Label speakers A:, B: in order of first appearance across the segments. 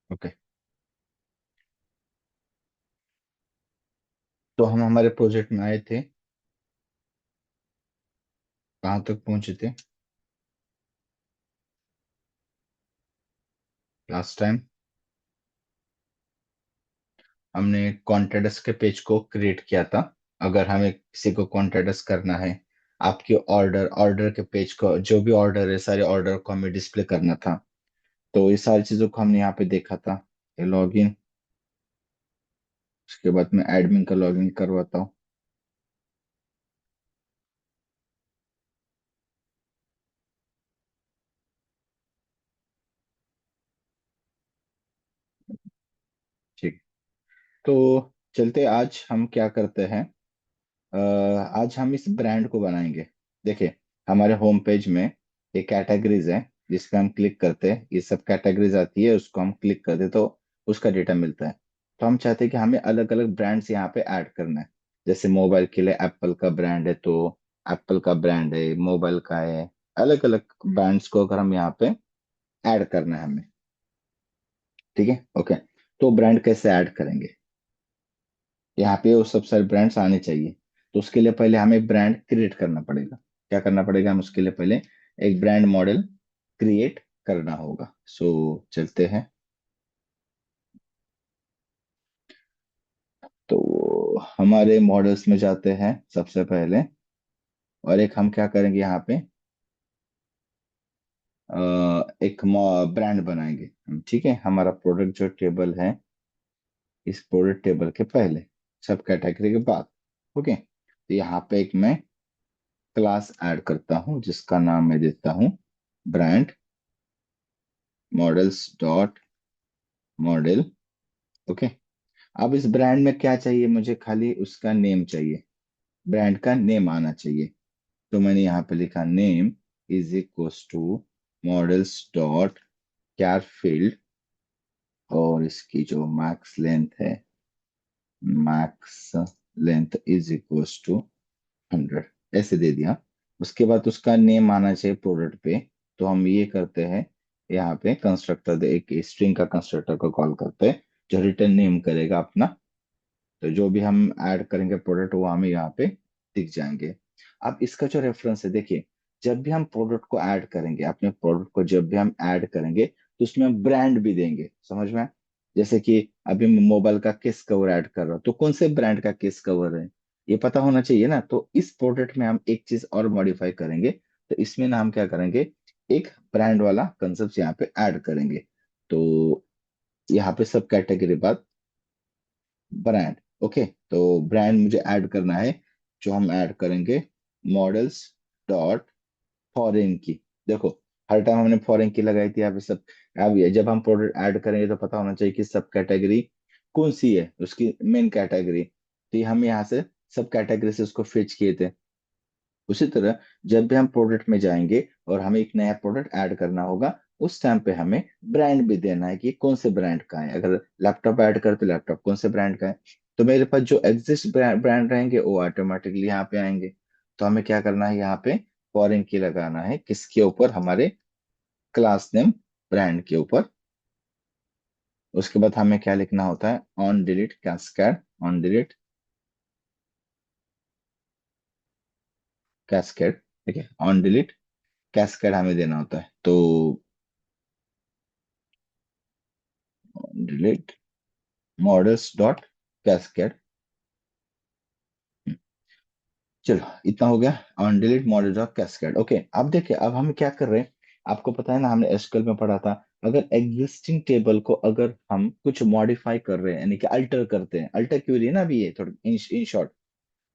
A: Okay. तो हम हमारे प्रोजेक्ट में आए थे, कहाँ तक पहुंचे थे लास्ट टाइम? हमने कॉन्टेक्ट्स के पेज को क्रिएट किया था। अगर हमें किसी को कॉन्टेक्ट्स करना है, आपके ऑर्डर ऑर्डर के पेज को, जो भी ऑर्डर है सारे ऑर्डर को हमें डिस्प्ले करना था। तो ये सारी चीजों को हमने यहाँ पे देखा था। ये लॉगिन, उसके बाद मैं एडमिन का लॉगिन करवाता हूँ। ठीक। तो चलते, आज हम क्या करते हैं। आज हम इस ब्रांड को बनाएंगे। देखिए, हमारे होम पेज में एक कैटेगरीज है, जिस पे हम क्लिक करते हैं ये सब कैटेगरीज आती है, उसको हम क्लिक करते हैं तो उसका डेटा मिलता है। तो हम चाहते हैं कि हमें अलग अलग ब्रांड्स यहाँ पे ऐड करना है। जैसे मोबाइल के लिए एप्पल का ब्रांड है, तो एप्पल का ब्रांड है, मोबाइल का है। अलग अलग ब्रांड्स को अगर हम यहाँ पे ऐड करना है हमें। ठीक है, ओके। तो ब्रांड कैसे ऐड करेंगे? यहाँ पे वो सब सारे ब्रांड्स आने चाहिए। तो उसके लिए पहले हमें ब्रांड क्रिएट करना पड़ेगा। क्या करना पड़ेगा? हम उसके लिए पहले एक ब्रांड मॉडल क्रिएट करना होगा। सो चलते हैं। तो हमारे मॉडल्स में जाते हैं सबसे पहले, और एक हम क्या करेंगे यहाँ पे, एक ब्रांड बनाएंगे हम। ठीक है, हमारा प्रोडक्ट जो टेबल है, इस प्रोडक्ट टेबल के पहले, सब कैटेगरी के बाद। ओके, तो यहाँ पे एक मैं क्लास ऐड करता हूँ, जिसका नाम मैं देता हूँ brand models dot model. Okay. अब इस ब्रांड में क्या चाहिए मुझे? खाली उसका नेम चाहिए, ब्रांड का नेम आना चाहिए। तो मैंने यहाँ पे लिखा name is equals to models dot char field, और इसकी जो मैक्स लेंथ है, max length is equals to 100, ऐसे दे दिया। उसके बाद उसका नेम आना चाहिए प्रोडक्ट पे। तो हम ये करते हैं, यहाँ पे कंस्ट्रक्टर, एक स्ट्रिंग का कंस्ट्रक्टर को कॉल करते हैं, जो रिटर्न नेम करेगा अपना। तो जो भी हम ऐड करेंगे प्रोडक्ट, वो हमें यहाँ पे दिख जाएंगे। अब इसका जो रेफरेंस है, देखिए, जब भी हम प्रोडक्ट को ऐड करेंगे, अपने प्रोडक्ट को जब भी हम ऐड करेंगे, तो उसमें हम ब्रांड भी देंगे, समझ में आया? जैसे कि अभी मैं मोबाइल का केस कवर ऐड कर रहा हूँ, तो कौन से ब्रांड का केस कवर है, ये पता होना चाहिए ना। तो इस प्रोडक्ट में हम एक चीज और मॉडिफाई करेंगे। तो इसमें ना हम क्या करेंगे, एक ब्रांड वाला कंसेप्ट यहाँ पे ऐड करेंगे। तो यहाँ पे सब कैटेगरी बाद ब्रांड। ओके, तो ब्रांड मुझे ऐड करना है। जो हम ऐड करेंगे, मॉडल्स डॉट फॉरेन की। देखो, हर टाइम हमने फॉरेन की लगाई थी यहाँ पे सब। अब ये जब हम प्रोडक्ट ऐड करेंगे तो पता होना चाहिए कि सब कैटेगरी कौन सी है, उसकी मेन कैटेगरी। तो ये हम यहाँ से सब कैटेगरी से उसको फेच किए थे। उसी तरह जब भी हम प्रोडक्ट में जाएंगे और हमें एक नया प्रोडक्ट ऐड करना होगा, उस टाइम पे हमें ब्रांड भी देना है कि कौन से ब्रांड का है। अगर लैपटॉप ऐड करते, लैपटॉप कौन से ब्रांड का है। तो मेरे पास जो एग्जिस्ट ब्रांड रहेंगे वो ऑटोमेटिकली यहाँ पे आएंगे। तो हमें क्या करना है, यहाँ पे फॉरेन की लगाना है, किसके ऊपर? हमारे क्लास नेम ब्रांड के ऊपर। उसके बाद हमें क्या लिखना होता है? On delete cascade, on delete cascade. ठीक है, ऑन डिलीट कैस्केड हमें देना होता है। तो डिलीट मॉडल्स डॉट कैस्केड। चलो, इतना हो गया। On delete model dot cascade. Okay, अब देखिए, अब हम क्या कर रहे हैं। आपको पता है ना, हमने एसक्यूएल में पढ़ा था, अगर एग्जिस्टिंग टेबल को अगर हम कुछ मॉडिफाई कर रहे हैं, यानी कि अल्टर करते हैं, अल्टर क्वेरी है ना अभी ये, थोड़ा इन शॉर्ट,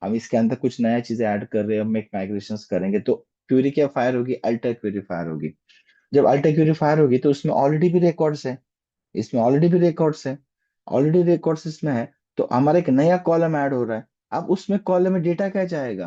A: हम इसके अंदर कुछ नया चीजें ऐड कर रहे हैं, हम एक माइग्रेशन करेंगे, तो क्वेरी क्या फायर होगी? अल्टर क्वेरी फायर होगी। जब अल्टर क्वेरी फायर होगी तो उसमें ऑलरेडी भी रिकॉर्ड्स है, इसमें ऑलरेडी भी रिकॉर्ड्स है, ऑलरेडी रिकॉर्ड्स इसमें है। तो हमारा एक नया कॉलम ऐड हो रहा है। अब उसमें कॉलम में डेटा क्या जाएगा?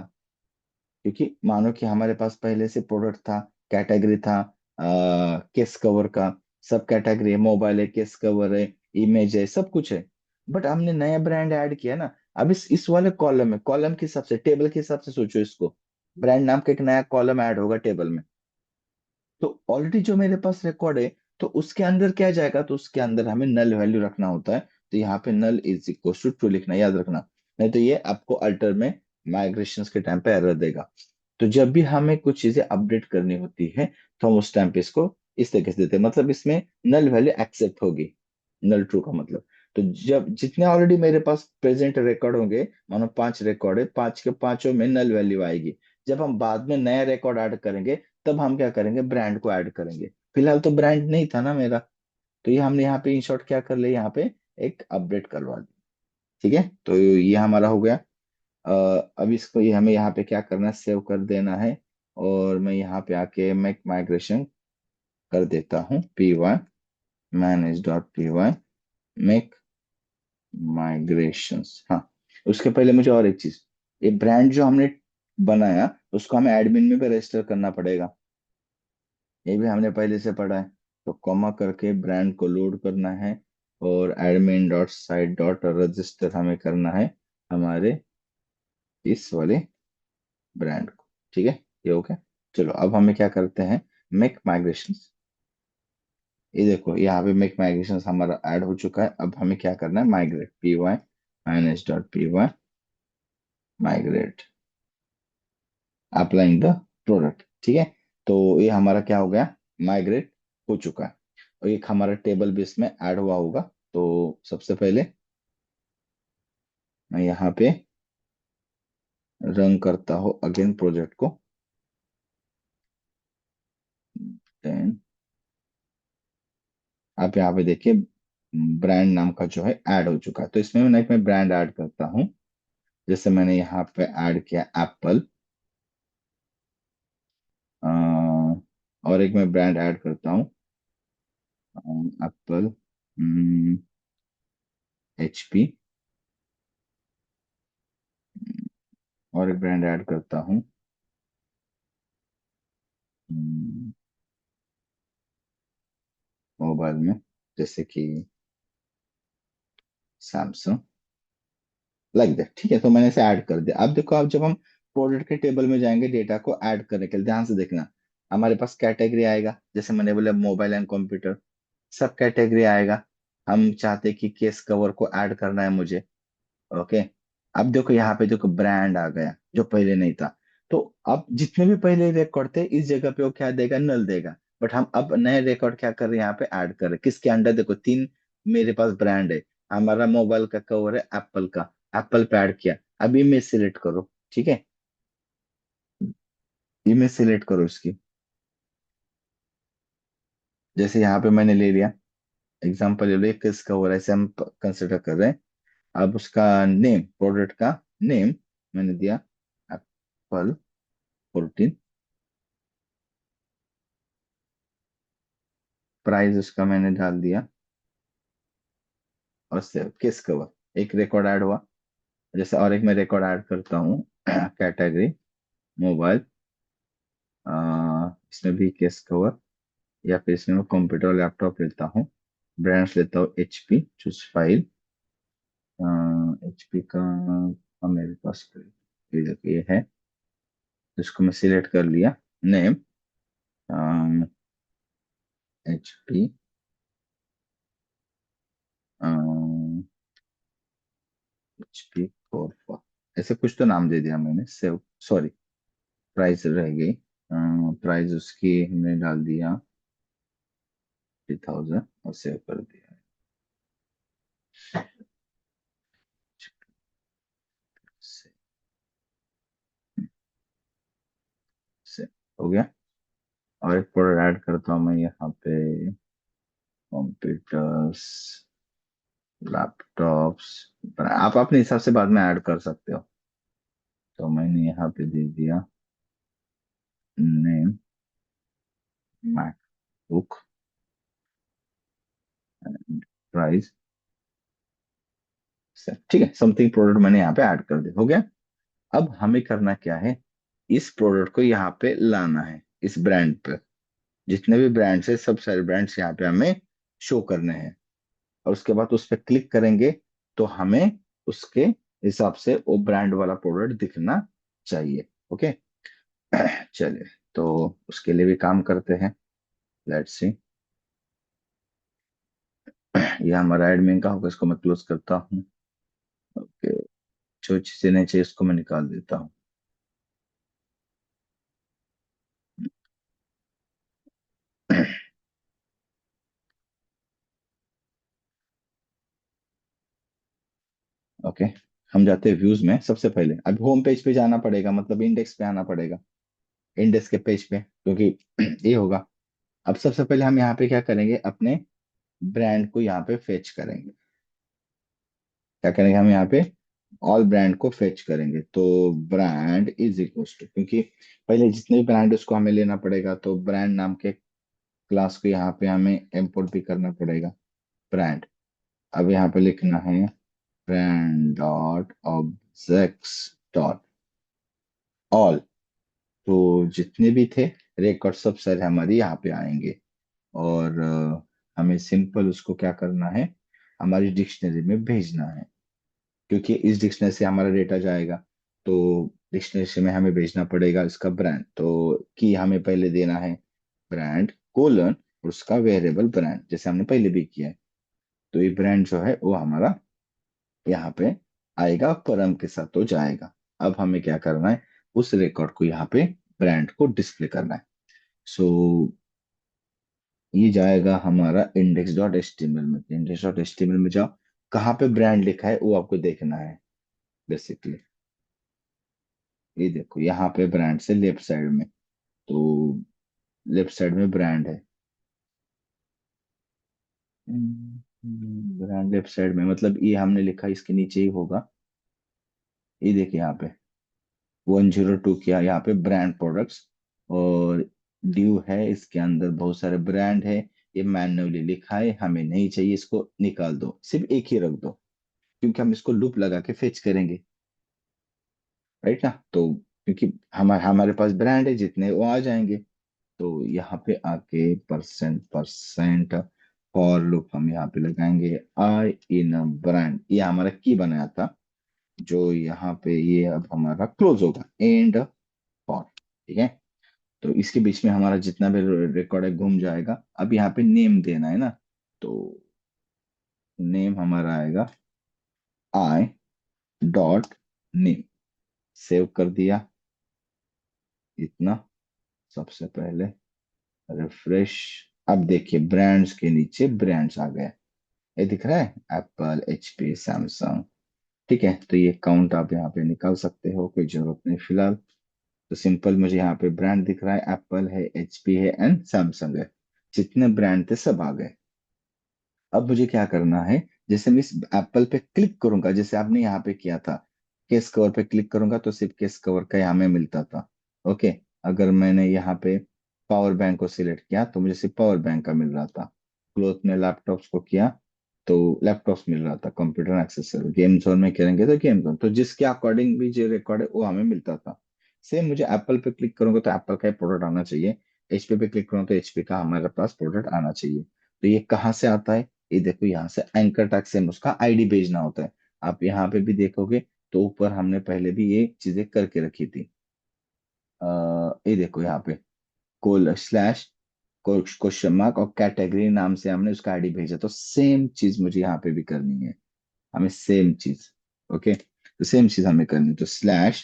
A: क्योंकि मानो कि हमारे पास पहले से प्रोडक्ट था, कैटेगरी था, केस कवर का, सब कैटेगरी है, मोबाइल है, केस कवर है, इमेज है, सब कुछ है। बट हमने नया ब्रांड ऐड किया ना। अब इस वाले कॉलम में, कॉलम के हिसाब से, टेबल के हिसाब से सोचो इसको, ब्रांड नाम का एक नया कॉलम ऐड होगा टेबल में। तो ऑलरेडी जो मेरे पास रिकॉर्ड है, तो उसके अंदर क्या जाएगा, तो उसके अंदर हमें नल वैल्यू रखना होता है। तो यहाँ पे null is equal to true लिखना, याद रखना, नहीं तो ये आपको अल्टर में माइग्रेशन के टाइम पे एरर देगा। तो जब भी हमें कुछ चीजें अपडेट करनी होती है तो हम उस टाइम पे इसको इस तरीके से देते हैं, मतलब इसमें नल वैल्यू एक्सेप्ट होगी, नल ट्रू का मतलब। तो जब जितने ऑलरेडी मेरे पास प्रेजेंट रिकॉर्ड होंगे, मानो 5 रिकॉर्ड है, 5 के 5 में नल वैल्यू आएगी। जब हम बाद में नया रिकॉर्ड ऐड करेंगे तब हम क्या करेंगे, ब्रांड को ऐड करेंगे। फिलहाल तो ब्रांड नहीं था ना मेरा, तो ये हमने यहाँ पे इन शॉर्ट क्या कर लिया, यहाँ पे एक अपडेट करवा दिया। ठीक है, तो ये हमारा हो गया। अब इसको ये हमें यहाँ पे क्या करना है, सेव कर देना है। और मैं यहाँ पे आके मेक माइग्रेशन कर देता हूँ, P Y manage dot P Y make migrations. हाँ, उसके पहले मुझे और एक चीज, ये ब्रांड जो हमने बनाया उसको हमें एडमिन में भी रजिस्टर करना पड़ेगा, ये भी हमने पहले से पढ़ा है। तो कॉमा करके ब्रांड को लोड करना है, और admin dot site dot register हमें करना है हमारे इस वाले ब्रांड को। ठीक है, ये हो गया। चलो अब हमें क्या करते हैं, मेक माइग्रेशन। ये देखो यहाँ पे मेक माइग्रेशन हमारा ऐड हो चुका है। अब हमें क्या करना है, migrate P Y minus dot P Y migrate applying the product. ठीक है, तो ये हमारा क्या हो गया, माइग्रेट हो चुका है। और एक हमारा टेबल भी इसमें ऐड हुआ होगा। तो सबसे पहले मैं यहाँ पे रन करता हूँ अगेन प्रोजेक्ट को। देन आप यहाँ पे देखिए ब्रांड नाम का जो है ऐड हो चुका है। तो इसमें मैं ब्रांड ऐड करता हूँ। जैसे मैंने यहाँ पे ऐड किया एप्पल, और एक मैं ब्रांड ऐड करता हूँ एप्पल, HP, और एक ब्रांड ऐड करता हूँ मोबाइल में, जैसे कि सैमसंग, लाइक दैट। ठीक है, तो मैंने इसे ऐड कर दिया। अब देखो, अब जब हम प्रोडक्ट के टेबल में जाएंगे डेटा को ऐड करने के लिए, ध्यान से देखना, हमारे पास कैटेगरी आएगा, जैसे मैंने बोला मोबाइल एंड कंप्यूटर, सब कैटेगरी आएगा। हम चाहते कि केस कवर को ऐड करना है मुझे। ओके, अब देखो यहाँ पे देखो ब्रांड आ गया जो पहले नहीं था। तो अब जितने भी पहले रिकॉर्ड थे इस जगह पे वो क्या देगा, नल देगा। बट हम अब नए रिकॉर्ड क्या कर रहे हैं, यहाँ पे ऐड कर रहे हैं। किसके अंडर, देखो 3 मेरे पास ब्रांड है। हमारा मोबाइल का कवर है एप्पल का, एप्पल पे ऐड किया। अब इमेज सिलेक्ट करो। ठीक है, इमेज सिलेक्ट करो इसकी। जैसे यहाँ पे मैंने ले लिया एग्जाम्पल, ले लिया किस कवर ऐसे हम कंसिडर कर रहे हैं। अब उसका नेम, प्रोडक्ट का नेम मैंने दिया एप्पल 14। प्राइस उसका मैंने डाल दिया, और सेव केस कवर, एक रिकॉर्ड ऐड हुआ। जैसे और एक मैं रिकॉर्ड ऐड करता हूँ कैटेगरी मोबाइल, इसमें भी केस कवर, या फिर इसमें मैं कंप्यूटर लैपटॉप लेता हूँ, ब्रांड्स लेता हूँ HP, चूज फाइल, HP का मेरे पास ये देखिए ये है। इसको मैं सिलेक्ट कर लिया, नेम HP, HP 44, ऐसे कुछ तो नाम दे दिया मैंने, सेव, सॉरी, प्राइस रह गई। प्राइस उसकी हमने डाल दिया 3000, और सेव कर दिया। से, से हो गया। और एक प्रोडक्ट ऐड करता हूँ मैं यहाँ पे, कंप्यूटर्स लैपटॉप्स, आप अपने हिसाब से बाद में ऐड कर सकते हो। तो मैंने यहाँ पे दे दिया नेम मैकबुक, प्राइस, ठीक है, समथिंग प्रोडक्ट मैंने यहाँ पे ऐड कर दिया, हो गया। अब हमें करना क्या है, इस प्रोडक्ट को यहाँ पे लाना है, इस ब्रांड पे। जितने भी ब्रांड्स है सब सारे ब्रांड्स यहाँ पे हमें शो करने हैं। और उसके बाद उस पर क्लिक करेंगे तो हमें उसके हिसाब से वो ब्रांड वाला प्रोडक्ट दिखना चाहिए। ओके, चलिए, तो उसके लिए भी काम करते हैं, लेट्स सी। ये हमारा एडमिन का होगा, इसको मैं क्लोज करता हूँ। ओके, जो चीजें नहीं चाहिए इसको मैं निकाल देता हूँ। ओके, हम जाते हैं व्यूज में। सबसे पहले अब होम पेज पे जाना पड़ेगा, मतलब इंडेक्स पे आना पड़ेगा, इंडेक्स के पेज पे, क्योंकि ये होगा। अब सबसे पहले हम यहाँ पे क्या करेंगे, अपने ब्रांड को यहाँ पे फेच करेंगे। क्या करेंगे हम यहाँ पे, ऑल ब्रांड को फेच करेंगे। तो ब्रांड इज इक्वल टू, क्योंकि पहले जितने भी ब्रांड उसको हमें लेना पड़ेगा, तो ब्रांड नाम के क्लास को यहाँ पे हमें इंपोर्ट भी करना पड़ेगा, ब्रांड। अब यहाँ पे लिखना है brand dot objects dot all. तो जितने भी थे रिकॉर्ड सब सारे हमारे यहाँ पे आएंगे। और हमें सिंपल उसको क्या करना है, हमारी डिक्शनरी में भेजना है, क्योंकि इस डिक्शनरी से हमारा डेटा जाएगा। तो डिक्शनरी से में हमें भेजना पड़ेगा इसका ब्रांड। तो की हमें पहले देना है ब्रांड कोलन उसका वेरिएबल ब्रांड, जैसे हमने पहले भी किया है। तो ये ब्रांड जो है वो हमारा यहाँ पे आएगा, परम के साथ तो जाएगा। अब हमें क्या करना है, उस रिकॉर्ड को यहाँ पे ब्रांड को डिस्प्ले करना है। सो ये जाएगा हमारा index dot H T M L में। Index dot H T M L में जाओ, कहाँ पे ब्रांड लिखा है वो आपको देखना है बेसिकली। ये देखो यहाँ पे ब्रांड से लेफ्ट साइड में, तो लेफ्ट साइड में ब्रांड है। ब्रांड लेफ्ट साइड में, मतलब ये हमने लिखा इसके नीचे ही होगा। ये देखिए यहाँ पे 102 किया, यहाँ पे ब्रांड प्रोडक्ट्स और ड्यू है, इसके अंदर बहुत सारे ब्रांड है। ये मैन्युअली लिखा है, हमें नहीं चाहिए, इसको निकाल दो, सिर्फ एक ही रख दो, क्योंकि हम इसको लूप लगा के फेच करेंगे, राइट ना। तो क्योंकि हमारे हमारे पास ब्रांड है, जितने वो आ जाएंगे। तो यहाँ पे आके परसेंट परसेंट फॉर लूप हम यहाँ पे लगाएंगे। आई इन ब्रांड, ये हमारा की बनाया था, जो यहाँ पे ये अब हमारा क्लोज होगा, एंड फॉर। ठीक है, तो इसके बीच में हमारा जितना भी रिकॉर्ड है घूम जाएगा। अब यहाँ पे नेम देना है ना, तो नेम हमारा आएगा आई डॉट नेम। सेव कर दिया इतना। सबसे पहले रिफ्रेश। अब देखिए ब्रांड्स के नीचे ब्रांड्स आ गए, ये दिख रहा है, एप्पल, एचपी, सैमसंग। ठीक है, तो ये काउंट आप यहाँ पे निकाल सकते हो, कोई जरूरत नहीं फिलहाल। तो सिंपल मुझे यहाँ पे ब्रांड दिख रहा है, एप्पल है, एचपी है एंड सैमसंग है। जितने ब्रांड थे सब आ गए। अब मुझे क्या करना है, जैसे मैं इस एप्पल पे क्लिक करूंगा, जैसे आपने यहाँ पे किया था, केस कवर पे क्लिक करूंगा तो सिर्फ केस कवर का यहाँ में मिलता था। ओके, अगर मैंने यहाँ पे पावर बैंक को सिलेक्ट किया तो मुझे सिर्फ पावर बैंक का मिल रहा था। क्लोथ में लैपटॉप्स को किया तो लैपटॉप्स मिल रहा था। कंप्यूटर एक्सेसरी गेम जोन में करेंगे तो गेम जोन, तो जिसके अकॉर्डिंग भी जो रिकॉर्ड है वो हमें मिलता था। सेम मुझे एप्पल पे क्लिक करूंगा तो एप्पल का ही प्रोडक्ट आना चाहिए। एचपी पे क्लिक करूंगा तो एचपी का हमारे पास प्रोडक्ट आना चाहिए। तो ये कहाँ से आता है, ये देखो यहाँ से एंकर टैग से उसका आईडी भेजना होता है। आप यहाँ पे भी देखोगे तो ऊपर हमने पहले भी ये चीजें करके रखी थी। ये देखो यहाँ पे कोल स्लैश क्वेश्चन मार्क और कैटेगरी नाम से हमने उसका आईडी भेजा, तो सेम चीज मुझे यहाँ पे भी करनी है, हमें सेम चीज। ओके, तो सेम चीज हमें करनी है, तो slash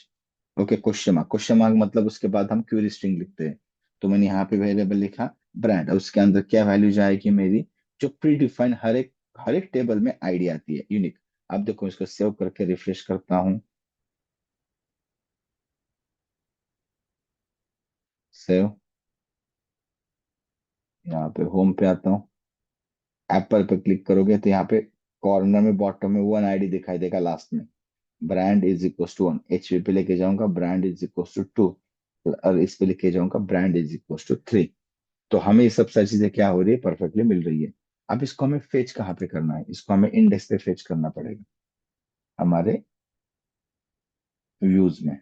A: okay question mark. Question mark मतलब उसके बाद हम क्वेरी स्ट्रिंग लिखते हैं। तो मैंने यहाँ पे वेरिएबल लिखा ब्रांड, और उसके अंदर क्या वैल्यू जाएगी मेरी, जो प्री डिफाइंड हर एक टेबल में आईडी आती है यूनिक। अब देखो इसको सेव करके रिफ्रेश करता हूँ। सेव, यहाँ पे होम पे आता हूँ, एप्पल पे क्लिक करोगे तो यहाँ पे कॉर्नर में बॉटम में वन आईडी दिखाई देगा लास्ट में, brand is equal to 1। HP पे लेके जाऊंगा ब्रांड इज इक्वल टू 2, और इस पे लेके जाऊंगा ब्रांड इज इक्वल टू 3। तो हमें ये सब सारी चीजें क्या हो रही है, परफेक्टली मिल रही है। अब इसको हमें फेच कहाँ पे करना है, इसको हमें इंडेक्स पे फेच करना पड़ेगा, हमारे व्यूज में,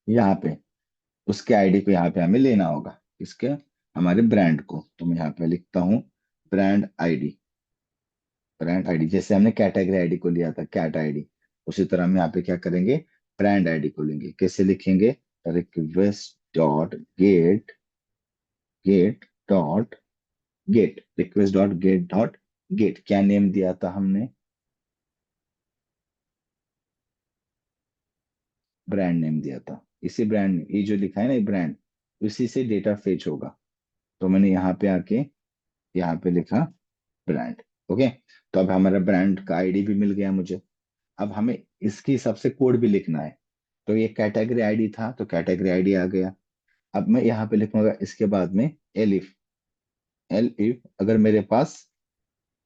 A: यहाँ पे उसके आईडी को यहाँ पे हमें लेना होगा, इसके हमारे ब्रांड को। तो मैं यहाँ पे लिखता हूँ ब्रांड आईडी। ब्रांड आईडी जैसे हमने कैटेगरी आईडी को लिया था कैट आईडी, उसी तरह हम यहाँ पे क्या करेंगे, ब्रांड आईडी को लेंगे। कैसे लिखेंगे, request dot get, get dot get, request dot get dot get क्या नेम दिया था हमने? ब्रांड नेम दिया था। इसी ब्रांड, ये जो लिखा है ना ये ब्रांड, उसी से डेटा फेच होगा। तो मैंने यहाँ पे आके यहाँ पे लिखा ब्रांड। ओके। तो अब हमारा ब्रांड का आईडी भी मिल गया मुझे। अब हमें इसके हिसाब से कोड भी लिखना है। तो ये कैटेगरी आईडी था, तो कैटेगरी आईडी आ गया। अब मैं यहाँ पे लिखूंगा इसके बाद में एलिफ। एल इफ अगर मेरे पास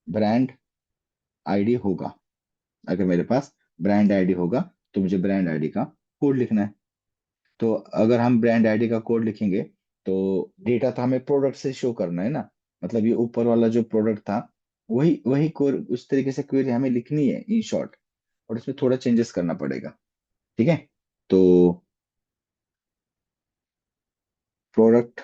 A: ब्रांड आईडी होगा, अगर मेरे पास ब्रांड आईडी होगा, तो मुझे ब्रांड आईडी का कोड लिखना है। तो अगर हम ब्रांड आईडी का कोड लिखेंगे, तो डेटा तो हमें प्रोडक्ट से शो करना है ना। मतलब ये ऊपर वाला जो प्रोडक्ट था, वही वही कोड उस तरीके से क्वेरी हमें लिखनी है इन शॉर्ट। और इसमें थोड़ा चेंजेस करना पड़ेगा। ठीक है। तो प्रोडक्ट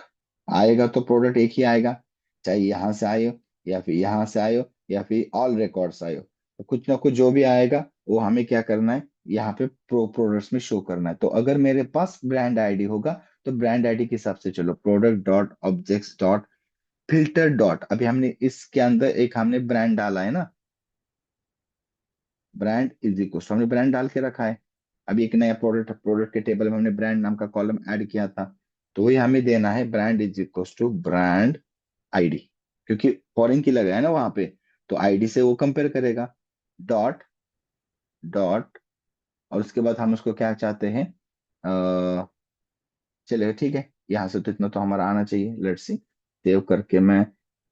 A: आएगा तो प्रोडक्ट एक ही आएगा, चाहे यहाँ से आए हो या फिर यहाँ से आए हो या फिर ऑल रिकॉर्ड्स आए हो। तो कुछ ना कुछ जो भी आएगा वो हमें क्या करना है, यहाँ पे प्रोडक्ट्स में शो करना है। तो अगर मेरे पास ब्रांड आईडी होगा, तो ब्रांड आईडी के हिसाब से चलो product dot objects dot filter dot, अभी हमने इसके अंदर एक हमने ब्रांड डाला है ना, ब्रांड इज इक्वल हमने ब्रांड डाल के रखा है। अभी एक नया प्रोडक्ट प्रोडक्ट के टेबल में हमने ब्रांड नाम का कॉलम ऐड किया था। तो वही हमें देना है brand is equal to brand ID, क्योंकि फॉरेन की लगा है ना वहां पे। तो आईडी से वो कंपेयर करेगा। डॉट डॉट और उसके बाद हम उसको क्या चाहते हैं, चलिए ठीक है, यहाँ से तो इतना तो हमारा आना चाहिए। लेट्स सी, सेव करके मैं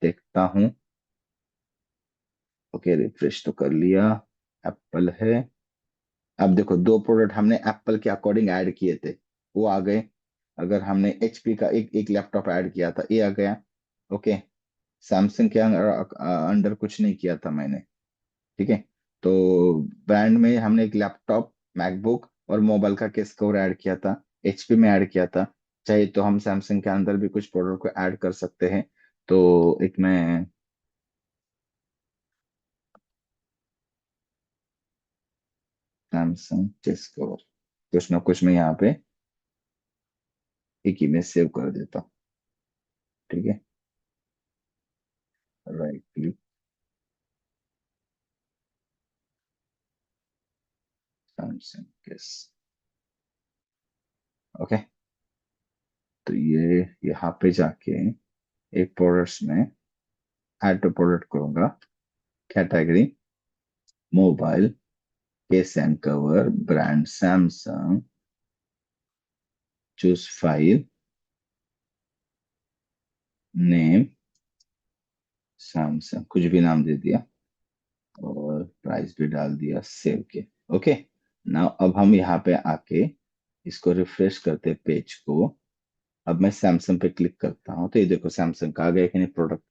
A: देखता हूँ। ओके, रिफ्रेश तो कर लिया। एप्पल है। अब देखो दो प्रोडक्ट हमने एप्पल के अकॉर्डिंग ऐड किए थे, वो आ गए। अगर हमने एचपी का एक एक लैपटॉप ऐड किया था, ये आ गया। ओके। सैमसंग के अंडर कुछ नहीं किया था मैंने। ठीक है। तो ब्रांड में हमने एक लैपटॉप, मैकबुक और मोबाइल का केस कवर ऐड किया था, एचपी में ऐड किया था। चाहे तो हम सैमसंग के अंदर भी कुछ प्रोडक्ट को ऐड कर सकते हैं। तो एक मैं सैमसंग केस कवर, कुछ ना कुछ मैं यहाँ पे एक इमेज सेव कर देता हूँ। ठीक है। Right click, Samsung case. Okay. तो ये यहाँ पे जाके एक प्रोडक्ट्स में ऐड टू प्रोडक्ट करूंगा, category mobile, case and cover, brand Samsung, choose file, name Samsung, कुछ भी नाम दे दिया और प्राइस भी डाल दिया, सेव के। ओके। नाउ अब हम यहाँ पे आके इसको रिफ्रेश करते पेज को। अब मैं सैमसंग पे क्लिक करता हूँ, तो ये देखो सैमसंग का आ गया कि नहीं प्रोडक्ट।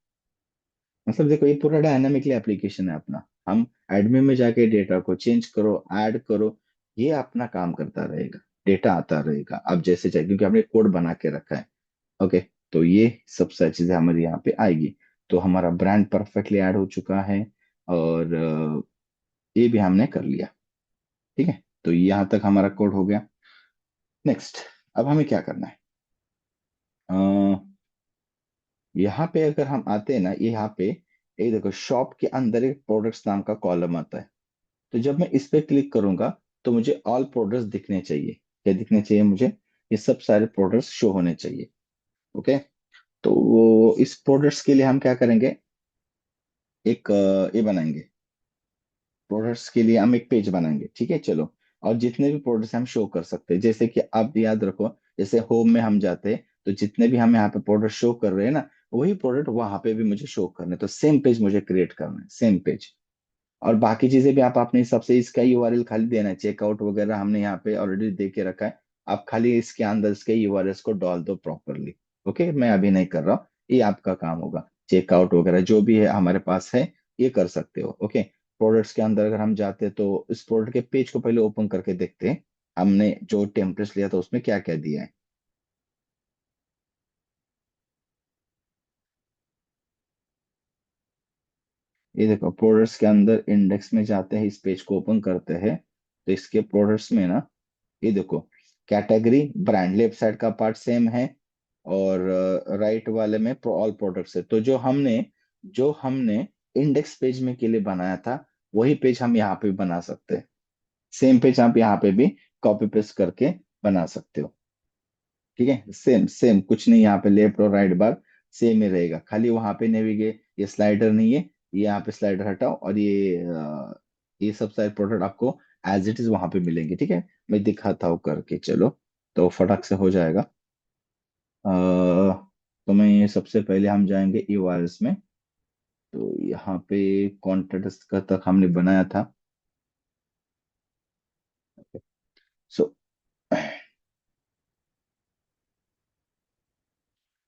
A: मतलब देखो ये पूरा डायनामिकली एप्लीकेशन है अपना। हम एडमिन में जाके डेटा को चेंज करो, ऐड करो, ये अपना काम करता रहेगा। डेटा आता रहेगा अब जैसे चाहिए, क्योंकि हमने कोड बना के रखा है। ओके। तो ये सब सारी चीजें हमारे यहाँ पे आएगी। तो हमारा ब्रांड परफेक्टली ऐड हो चुका है। और ये भी हमने कर लिया। ठीक है। तो यहाँ तक हमारा कोड हो गया। नेक्स्ट, अब हमें क्या करना है? अ, यहाँ पे अगर हम आते हैं ना, ये यहाँ पे ये देखो शॉप के अंदर एक प्रोडक्ट्स नाम का कॉलम आता है। तो जब मैं इस पे क्लिक करूंगा, तो मुझे ऑल प्रोडक्ट्स दिखने चाहिए। क्या दिखने चाहिए मुझे? ये सब सारे प्रोडक्ट्स शो होने चाहिए। ओके। तो वो इस प्रोडक्ट्स के लिए हम क्या करेंगे, एक ये बनाएंगे। प्रोडक्ट्स के लिए हम एक पेज बनाएंगे। ठीक है चलो। और जितने भी प्रोडक्ट्स हम शो कर सकते हैं, जैसे कि आप याद रखो, जैसे होम में हम जाते हैं, तो जितने भी हम यहाँ पे प्रोडक्ट शो कर रहे हैं ना, वही प्रोडक्ट वहां पे भी मुझे शो करने, तो सेम पेज मुझे क्रिएट करना है, सेम पेज। और बाकी चीजें भी आप अपने हिसाब से, इसका यूआरएल खाली देना है, चेकआउट वगैरह हमने यहाँ पे ऑलरेडी दे के रखा है। आप खाली इसके अंदर इसके यूआरएल को डाल दो प्रॉपरली। ओके, मैं अभी नहीं कर रहा हूँ, ये आपका काम होगा। चेकआउट वगैरह जो भी है हमारे पास है, ये कर सकते हो। ओके। प्रोडक्ट्स के अंदर अगर हम जाते हैं, तो इस प्रोडक्ट के पेज को पहले ओपन करके देखते हैं हमने जो टेम्पलेट्स लिया था उसमें क्या क्या दिया है। ये देखो प्रोडक्ट्स के अंदर इंडेक्स में जाते हैं, इस पेज को ओपन करते हैं, तो इसके प्रोडक्ट्स में ना, ये देखो कैटेगरी ब्रांड, लेफ्ट साइड का पार्ट सेम है। और राइट वाले में ऑल प्रोडक्ट्स है। तो जो हमने इंडेक्स पेज में के लिए बनाया था, वही पेज हम यहाँ पे भी बना सकते हैं। सेम पेज आप यहाँ पे भी कॉपी पेस्ट करके बना सकते हो। ठीक है, सेम सेम कुछ नहीं, यहाँ पे लेफ्ट और राइट बार सेम ही रहेगा, खाली वहां पे नेविगेट ये स्लाइडर नहीं है, ये यहाँ पे स्लाइडर हटाओ, और ये सब सारे प्रोडक्ट आपको एज इट इज वहां पे मिलेंगे। ठीक है, मैं दिखाता हूँ करके, चलो तो फटाक से हो जाएगा। तो मैं ये सबसे पहले हम जाएंगे यूआरएस में। तो यहाँ पे कॉन्टेक्ट का तक हमने बनाया था। सो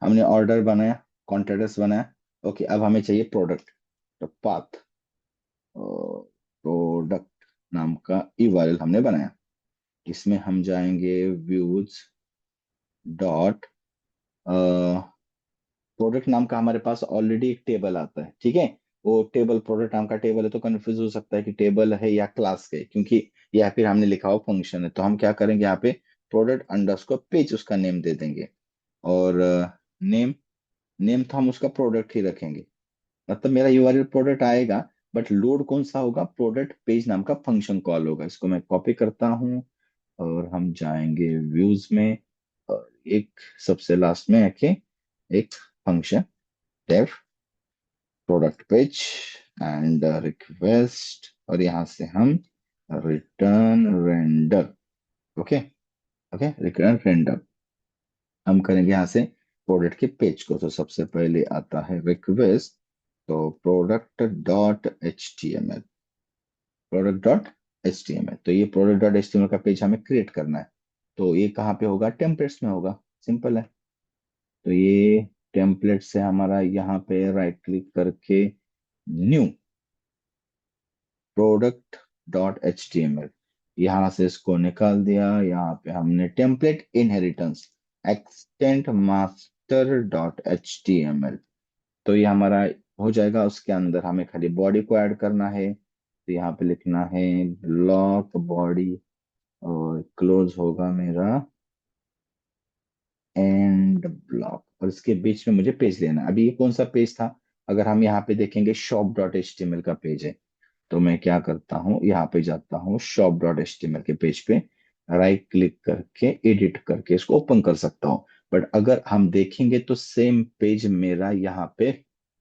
A: हमने ऑर्डर बनाया, कॉन्टेक्ट बनाया। ओके, अब हमें चाहिए प्रोडक्ट। तो पाथ प्रोडक्ट नाम का यूआरएल हमने बनाया। इसमें हम जाएंगे व्यूज डॉट, प्रोडक्ट नाम का हमारे पास ऑलरेडी एक टेबल आता है। ठीक है, वो टेबल प्रोडक्ट नाम का टेबल है, तो कंफ्यूज हो सकता है कि टेबल है या क्लास है, क्योंकि या फिर हमने लिखा हुआ फंक्शन है। तो हम क्या करेंगे, यहाँ पे प्रोडक्ट अंडरस्कोर पेज उसका नेम दे देंगे। और नेम, नेम तो हम उसका प्रोडक्ट ही रखेंगे, मतलब मेरा यूआरएल प्रोडक्ट आएगा, बट लोड कौन सा होगा, प्रोडक्ट पेज नाम का फंक्शन कॉल होगा। इसको मैं कॉपी करता हूँ, और हम जाएंगे व्यूज में, और एक सबसे लास्ट में आके एक function def product page and request, और यहाँ से हम return render. Okay, okay, return render हम करेंगे यहाँ से प्रोडक्ट के पेज को। तो सबसे पहले आता है रिक्वेस्ट, तो product dot H T M L, product dot H T M L, तो ये product dot H T M L का पेज हमें क्रिएट करना है। तो ये कहाँ पे होगा, टेम्पलेट्स में होगा, सिंपल है। तो ये टेम्पलेट से हमारा यहाँ पे राइट क्लिक करके new product dot H T M L, यहाँ से इसको निकाल दिया। यहाँ पे हमने template inheritance extend master dot H T M L, तो ये हमारा हो जाएगा। उसके अंदर हमें खाली बॉडी को ऐड करना है, तो यहाँ पे लिखना है ब्लॉक बॉडी, और क्लोज होगा मेरा एंड ब्लॉक, और इसके बीच में मुझे पेज लेना है। अभी ये कौन सा पेज था, अगर हम यहाँ पे देखेंगे shop dot H T M L का पेज है। तो मैं क्या करता हूँ, यहाँ पे जाता हूँ shop dot H T M L के पेज पे, राइट क्लिक करके एडिट करके इसको ओपन कर सकता हूँ। बट अगर हम देखेंगे तो सेम पेज मेरा यहाँ पे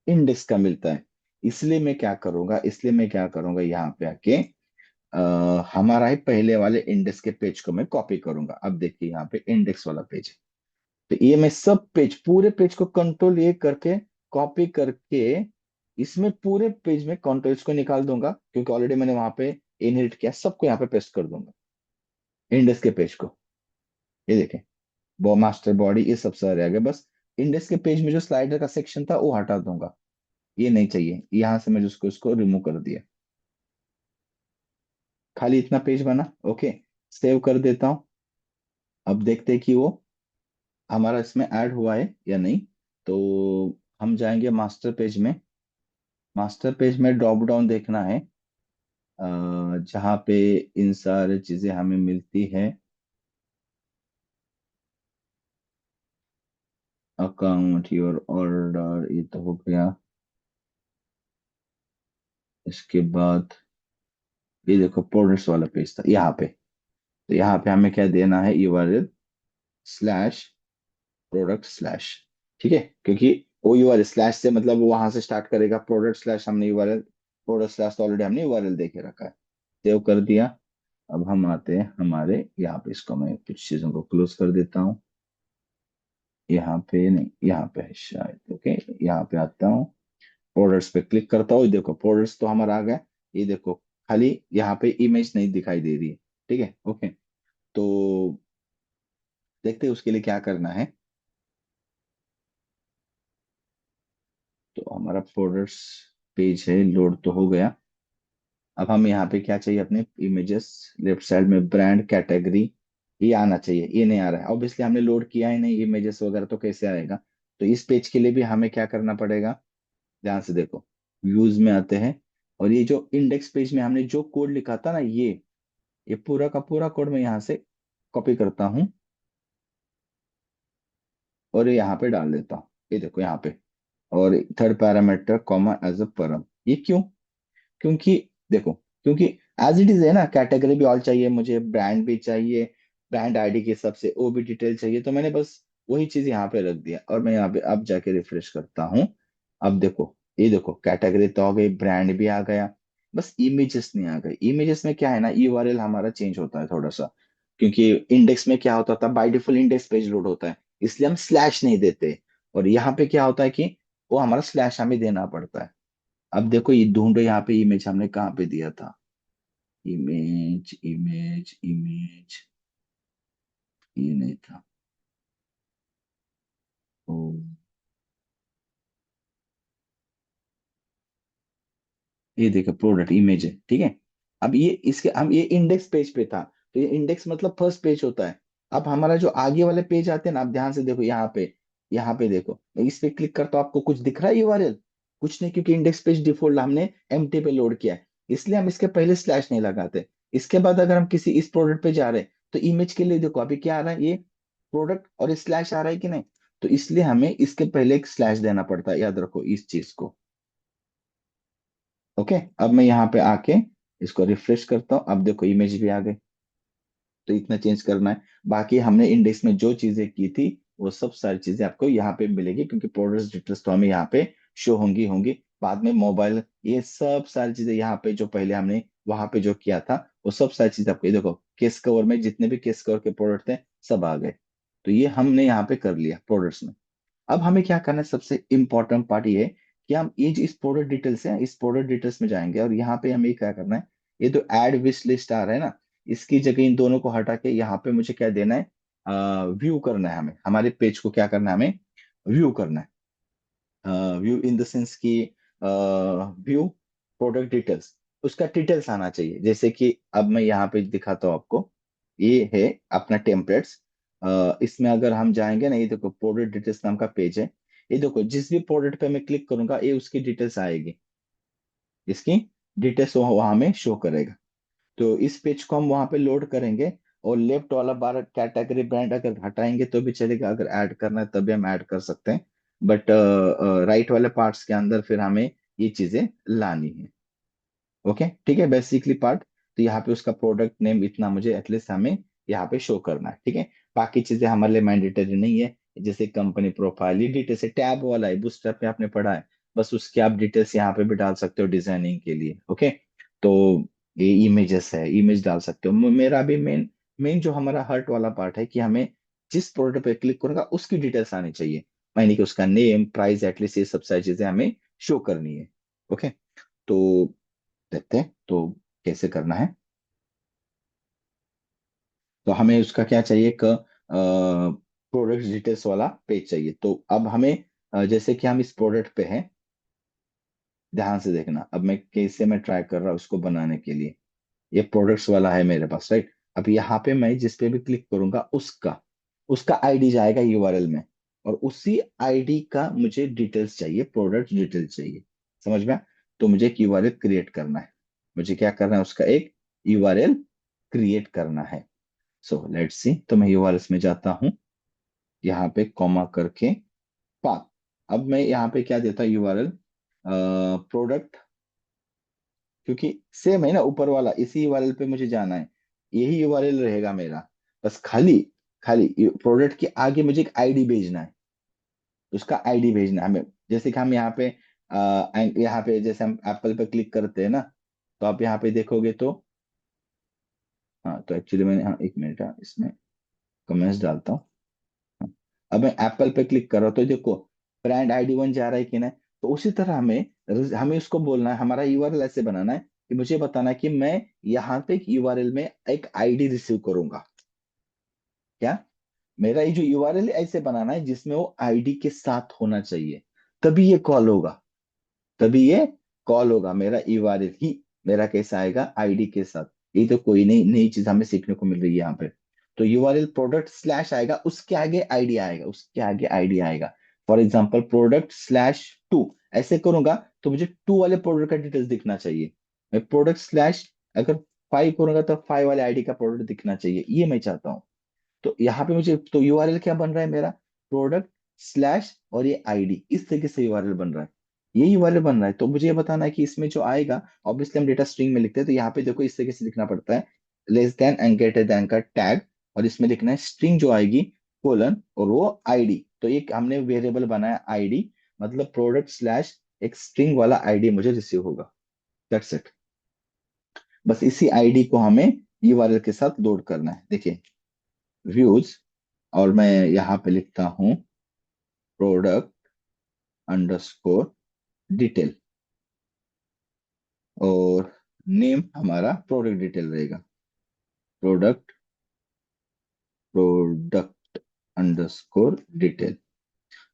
A: इंडेक्स का मिलता है। इसलिए मैं क्या करूंगा, यहाँ पे आके हमारा ही पहले वाले इंडेक्स के पेज को मैं कॉपी करूंगा। अब देखिए यहाँ पे इंडेक्स वाला पेज है, तो ये मैं सब पेज, पूरे पेज को कंट्रोल ये करके कॉपी करके इसमें पूरे पेज में कंट्रोल को निकाल दूंगा, क्योंकि ऑलरेडी मैंने वहां पे इनहेरिट किया, सबको यहाँ पे पेस्ट कर दूंगा इंडेक्स के पेज को। ये देखें, वो मास्टर बॉडी ये सब सारे आ गए, बस इंडेक्स के पेज में जो स्लाइडर का सेक्शन था वो हटा दूंगा, ये नहीं चाहिए, यहाँ से मैं जिसको इसको रिमूव कर दिया। खाली इतना पेज बना। ओके, सेव कर देता हूँ। अब देखते हैं कि वो हमारा इसमें ऐड हुआ है या नहीं। तो हम जाएंगे मास्टर पेज में। मास्टर पेज में ड्रॉप डाउन देखना है, जहाँ पे इन सारी चीजें हमें मिलती है। अकाउंट, योर ऑर्डर, ये तो हो गया। इसके बाद ये देखो प्रोडक्ट्स वाला पेज था यहाँ पे, तो यहाँ पे हमें क्या देना है, यूआरएल स्लैश प्रोडक्ट स्लैश। ठीक है, क्योंकि वो यूआरएल स्लैश से मतलब वो वहां से स्टार्ट करेगा, प्रोडक्ट स्लैश हमने यूआरएल, प्रोडक्ट स्लैश तो ऑलरेडी हमने यूआरएल देके रखा है। सेव कर दिया। अब हम आते हैं हमारे यहाँ पे, इसको मैं कुछ चीजों को क्लोज कर देता हूँ। यहाँ पे नहीं, यहाँ पे है शायद। ओके, यहाँ पे आता हूँ, प्रोडक्ट्स पे क्लिक करता हूँ, देखो प्रोडक्ट्स तो हमारा आ गया। ये देखो, खाली यहाँ पे इमेज नहीं दिखाई दे रही है। ठीक है, ओके, तो देखते हैं उसके लिए क्या करना है। तो हमारा प्रोडक्ट्स पेज है, लोड तो हो गया। अब हम यहाँ पे क्या चाहिए, अपने इमेजेस लेफ्ट साइड में ब्रांड कैटेगरी, ये आना चाहिए, ये नहीं आ रहा है। ऑब्वियसली हमने लोड किया ही नहीं इमेजेस वगैरह, तो कैसे आएगा। तो इस पेज के लिए भी हमें क्या करना पड़ेगा, ध्यान से देखो, व्यूज में आते हैं, और ये जो इंडेक्स पेज में हमने जो कोड लिखा था ना, ये पूरा का पूरा कोड मैं यहाँ से कॉपी करता हूँ, और ये यहाँ पे डाल देता हूँ। ये देखो यहाँ पे, और third parameter comma as a param, ये क्यों? क्योंकि देखो, क्योंकि एज इट इज है ना, कैटेगरी भी ऑल चाहिए मुझे, ब्रांड भी चाहिए, ब्रांड आईडी के हिसाब से वो भी डिटेल चाहिए, तो मैंने बस वही चीज यहाँ पे रख दिया। और मैं यहाँ पे अब जाके रिफ्रेश करता हूँ। अब देखो, ये देखो कैटेगरी तो आ गई, ब्रांड भी आ गया, बस इमेजेस नहीं आ गई। इमेजेस में क्या है ना, यूआरएल हमारा चेंज होता है थोड़ा सा, क्योंकि इंडेक्स में क्या होता था, by default index page load होता है, इसलिए हम स्लैश नहीं देते। और यहाँ पे क्या होता है कि वो हमारा स्लैश हमें देना पड़ता है। अब देखो ये ढूंढो, यहाँ पे इमेज हमने कहाँ पे दिया था, इमेज इमेज इमेज, ये नहीं था। ओ, ये देखो प्रोडक्ट इमेज है, ठीक है। अब ये इसके हम ये इंडेक्स पेज पे था, तो ये इंडेक्स मतलब फर्स्ट पेज होता है। अब हमारा जो आगे वाले पेज आते हैं ना, आप ध्यान से देखो यहाँ पे, यहाँ पे देखो, मैं इस पे क्लिक करता हूँ, आपको कुछ दिख रहा है यूआरएल? कुछ नहीं, क्योंकि इंडेक्स पेज डिफॉल्ट हमने एम्प्टी पे लोड किया है, इसलिए हम इसके पहले स्लैश नहीं लगाते। इसके बाद अगर हम किसी इस प्रोडक्ट पे जा रहे हैं, तो इमेज के लिए देखो अभी क्या आ रहा है, ये प्रोडक्ट और स्लैश आ रहा है कि नहीं, तो इसलिए हमें इसके पहले एक स्लैश देना पड़ता है, याद रखो इस चीज को। ओके, अब मैं यहाँ पे आके इसको रिफ्रेश करता हूँ, अब देखो इमेज भी आ गई। तो इतना चेंज करना है, बाकी हमने इंडेक्स में जो चीजें की थी वो सब सारी चीजें आपको यहाँ पे मिलेगी, क्योंकि प्रोडक्ट्स डिटेल्स तो हमें यहाँ पे शो होंगी होंगी। बाद में मोबाइल, ये सब सारी चीजें यहाँ पे जो पहले हमने वहां पे जो किया था, वो सब सारी चीजें आपको, ये देखो केस कवर में जितने भी केस कवर के प्रोडक्ट थे सब आ गए। तो ये हमने यहाँ पे कर लिया प्रोडक्ट्स में। अब हमें क्या करना है, सबसे इंपॉर्टेंट पार्ट ये है कि हम ये जो इस प्रोडक्ट डिटेल्स है, इस प्रोडक्ट डिटेल्स में जाएंगे, और यहाँ पे हमें क्या करना है, ये जो ऐड विश लिस्ट आ रहा है ना, इसकी जगह इन दोनों को हटा के यहाँ पे मुझे क्या देना है, व्यू करना है हमें, हमारे पेज को क्या करना है, हमें व्यू करना है। व्यू इन द सेंस कि व्यू प्रोडक्ट डिटेल्स, उसका डिटेल्स आना चाहिए। जैसे कि अब मैं यहाँ पे दिखाता हूँ आपको, ये है अपना टेम्पलेट्स। इसमें अगर हम जाएंगे ना, ये देखो प्रोडक्ट डिटेल्स नाम का पेज है, ये देखो जिस भी प्रोडक्ट पे मैं क्लिक करूंगा ये उसकी डिटेल्स आएगी, इसकी डिटेल्स वहां में शो करेगा। तो इस पेज को हम वहां पे लोड करेंगे, और लेफ्ट वाला बार कैटेगरी ब्रांड अगर हटाएंगे तो भी चलेगा, अगर ऐड करना है तभी हम ऐड कर सकते हैं। बट राइट वाले पार्ट्स के अंदर फिर हमें ये चीजें लानी है। ओके, ठीक है, बेसिकली पार्ट। तो यहाँ पे उसका प्रोडक्ट नेम इतना मुझे एटलीस्ट हमें यहाँ पे शो करना है, ठीक है। बाकी चीजें हमारे लिए मैंडेटरी नहीं है, जैसे कंपनी प्रोफाइल, ये डिटेल्स है, टैब वाला है, बूटस्ट्रैप पे आपने पढ़ा है, बस उसके आप डिटेल्स यहाँ पे भी डाल सकते हो डिजाइनिंग के लिए। ओके, तो ये इमेजेस है, इमेज डाल सकते हो। मेरा भी मेन मेन जो हमारा हर्ट वाला पार्ट है कि हमें जिस प्रोडक्ट पे क्लिक करूंगा उसकी डिटेल्स आनी चाहिए, यानी कि उसका नेम, प्राइस, एटलीस्ट ये सब सारी चीजें हमें शो करनी है। ओके, तो देखते हैं तो कैसे करना है। तो हमें उसका क्या चाहिए, एक प्रोडक्ट डिटेल्स वाला पेज चाहिए। तो अब हमें जैसे कि हम इस प्रोडक्ट पे हैं, ध्यान से देखना, अब मैं कैसे मैं ट्राई कर रहा हूँ उसको बनाने के लिए। ये प्रोडक्ट्स वाला है मेरे पास, राइट। अब यहाँ पे मैं जिस पे भी क्लिक करूंगा उसका उसका आईडी जाएगा यूआरएल में, और उसी आईडी का मुझे डिटेल्स चाहिए, प्रोडक्ट डिटेल्स चाहिए, समझ में आया? तो मुझे एक यूआरएल क्रिएट करना है, मुझे क्या करना है, उसका एक यूआरएल क्रिएट करना है। सो लेट्स सी, तो मैं यूआरएल में जाता हूँ, यहाँ पे कॉमा करके पाथ। अब मैं यहाँ पे क्या देता हूँ, यूआरएल प्रोडक्ट, क्योंकि सेम है ना ऊपर वाला, इसी यूआरएल पे मुझे जाना है, यही यूआरएल रहेगा मेरा। बस खाली खाली प्रोडक्ट के आगे मुझे एक आईडी भेजना है, उसका आईडी भेजना है हमें। जैसे कि हम यहाँ पे यहाँ पे जैसे हम एप्पल पे क्लिक करते हैं ना, तो आप यहाँ पे देखोगे तो, हाँ तो एक्चुअली मैंने, हाँ एक मिनट, हाँ इसमें कमेंट्स डालता हूँ। हाँ, अब मैं एप्पल पे क्लिक कर रहा हूँ तो देखो ब्रांड आईडी वन जा रहा है कि नहीं। तो उसी तरह हमें हमें उसको बोलना है, हमारा यूआरएल ऐसे बनाना है कि मुझे बताना है कि मैं यहाँ पे एक यूआरएल में एक आईडी रिसीव करूंगा। क्या, मेरा ये जो यूआरएल है ऐसे बनाना है जिसमें वो आईडी के साथ होना चाहिए, तभी ये कॉल होगा, तभी ये कॉल होगा। मेरा यूआरएल ही मेरा कैसा आएगा, आईडी के साथ। ये तो कोई नई नई चीज हमें सीखने को मिल रही है यहाँ पे। तो यूआरएल प्रोडक्ट स्लैश आएगा, उसके आगे आईडी आएगा, उसके आगे आईडी आएगा। For example product slash to, ऐसे करूंगा तो मुझे टू वाले प्रोडक्ट का डिटेल्स दिखना चाहिए। मैं प्रोडक्ट स्लैश अगर फाइव करूंगा तो फाइव वाले आईडी का प्रोडक्ट दिखना चाहिए, ये मैं चाहता हूँ। तो यहाँ पे मुझे तो यूआरएल क्या बन रहा है मेरा, प्रोडक्ट स्लैश और ये आईडी, इस तरीके से यूआरएल बन रहा है। ये यूआरएल बन रहा है, तो मुझे ये बताना है कि इसमें जो आएगा, ऑब्वियसली हम डेटा स्ट्रिंग में लिखते हैं, तो यहाँ पे देखो इस तरीके से लिखना पड़ता है, less than and greater than का टैग, और इसमें लिखना है स्ट्रिंग जो आएगी, कोलन, और वो आईडी। तो एक हमने वेरिएबल बनाया आईडी, मतलब प्रोडक्ट स्लैश एक स्ट्रिंग वाला आईडी मुझे रिसीव होगा। That's it. बस इसी आईडी को हमें यूआरएल के साथ लोड करना है। देखिए, व्यूज, और मैं यहाँ पे लिखता हूँ प्रोडक्ट अंडरस्कोर डिटेल, और नेम हमारा प्रोडक्ट डिटेल रहेगा, प्रोडक्ट प्रोडक्ट अंडरस्कोर डिटेल।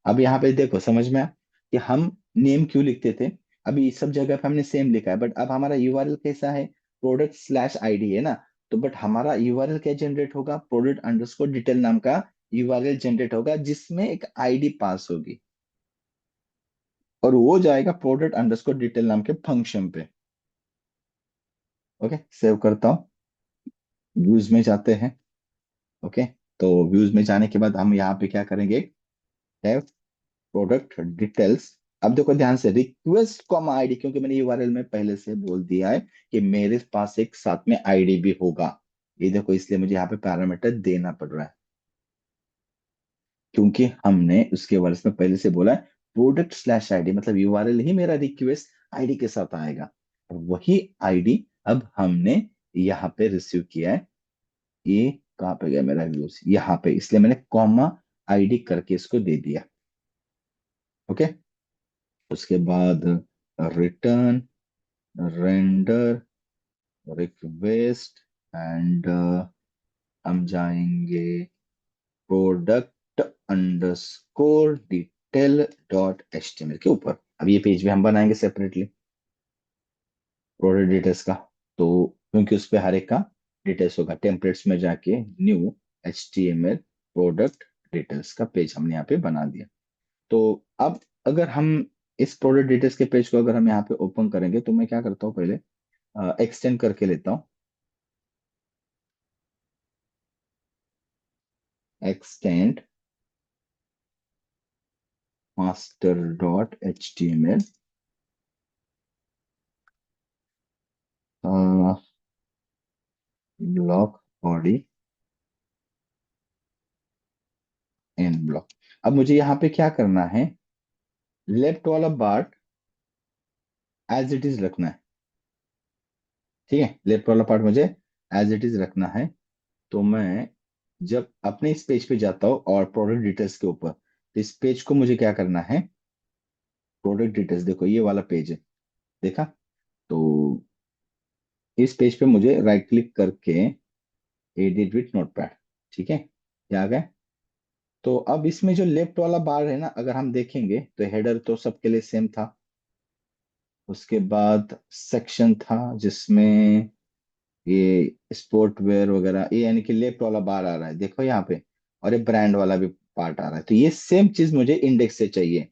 A: अब यहाँ पे देखो, समझ में आया कि हम नेम क्यों लिखते थे। अभी इस सब जगह पे हमने सेम लिखा है, बट अब हमारा यूआरएल कैसा है, प्रोडक्ट स्लैश आईडी है ना। तो बट हमारा यूआरएल क्या जनरेट होगा, प्रोडक्ट अंडरस्कोर डिटेल नाम का यूआरएल जनरेट होगा, जिसमें एक आईडी पास होगी, और वो जाएगा प्रोडक्ट अंडरस्कोर डिटेल नाम के फंक्शन पे। ओके, सेव करता हूँ, व्यूज में जाते हैं। ओके, तो व्यूज में जाने के बाद हम यहाँ पे क्या करेंगे, हैव प्रोडक्ट डिटेल्स। अब देखो ध्यान से, रिक्वेस्ट कॉमा आईडी, क्योंकि मैंने यूआरएल में पहले से बोल दिया है कि मेरे पास एक साथ में आईडी भी होगा। ये देखो, इसलिए मुझे यहाँ पे पैरामीटर देना पड़ रहा है, क्योंकि हमने उसके वर्ष में पहले से बोला है प्रोडक्ट स्लैश आईडी, मतलब यूआरएल ही मेरा रिक्वेस्ट आईडी के साथ आएगा। वही आईडी अब हमने यहाँ पे रिसीव किया है। ये कहाँ पे गया मेरा व्यूज, यहाँ पे, इसलिए मैंने कॉमा आईडी करके इसको दे दिया। ओके, उसके बाद रिटर्न रेंडर रिक्वेस्ट, एंड हम जाएंगे product underscore detail dot HTML के ऊपर। अब ये पेज भी हम बनाएंगे सेपरेटली, प्रोडक्ट डिटेल्स का। तो क्योंकि उस पर हर एक का डिटेल्स होगा, टेम्पलेट्स में जाके न्यू एचटीएमएल प्रोडक्ट डिटेल्स का पेज हमने यहाँ पे बना दिया। तो अब अगर हम इस प्रोडक्ट डिटेल्स के पेज को अगर हम यहाँ पे ओपन करेंगे, तो मैं क्या करता हूँ, पहले एक्सटेंड करके लेता हूँ, extend master dot H T M L block body and block. अब मुझे यहाँ पे क्या करना है, लेफ्ट वाला पार्ट एज इट इज रखना है। ठीक है, लेफ्ट वाला पार्ट मुझे एज इट इज रखना है। तो मैं जब अपने इस पेज पे जाता हूँ और प्रोडक्ट डिटेल्स के ऊपर, तो इस पेज को मुझे क्या करना है, प्रोडक्ट डिटेल्स, देखो ये वाला पेज है, देखा। तो इस पेज पे मुझे राइट क्लिक करके एडिट विथ नोटपैड, ठीक है, ये आ गया। तो अब इसमें जो लेफ्ट वाला बार है ना, अगर हम देखेंगे तो हेडर तो सबके लिए सेम था, उसके बाद सेक्शन था जिसमें ये स्पोर्ट वेयर वगैरह, ये यानी कि लेफ्ट वाला बार आ रहा है, देखो यहाँ पे, और ये ब्रांड वाला भी पार्ट आ रहा है। तो ये सेम चीज मुझे इंडेक्स से चाहिए,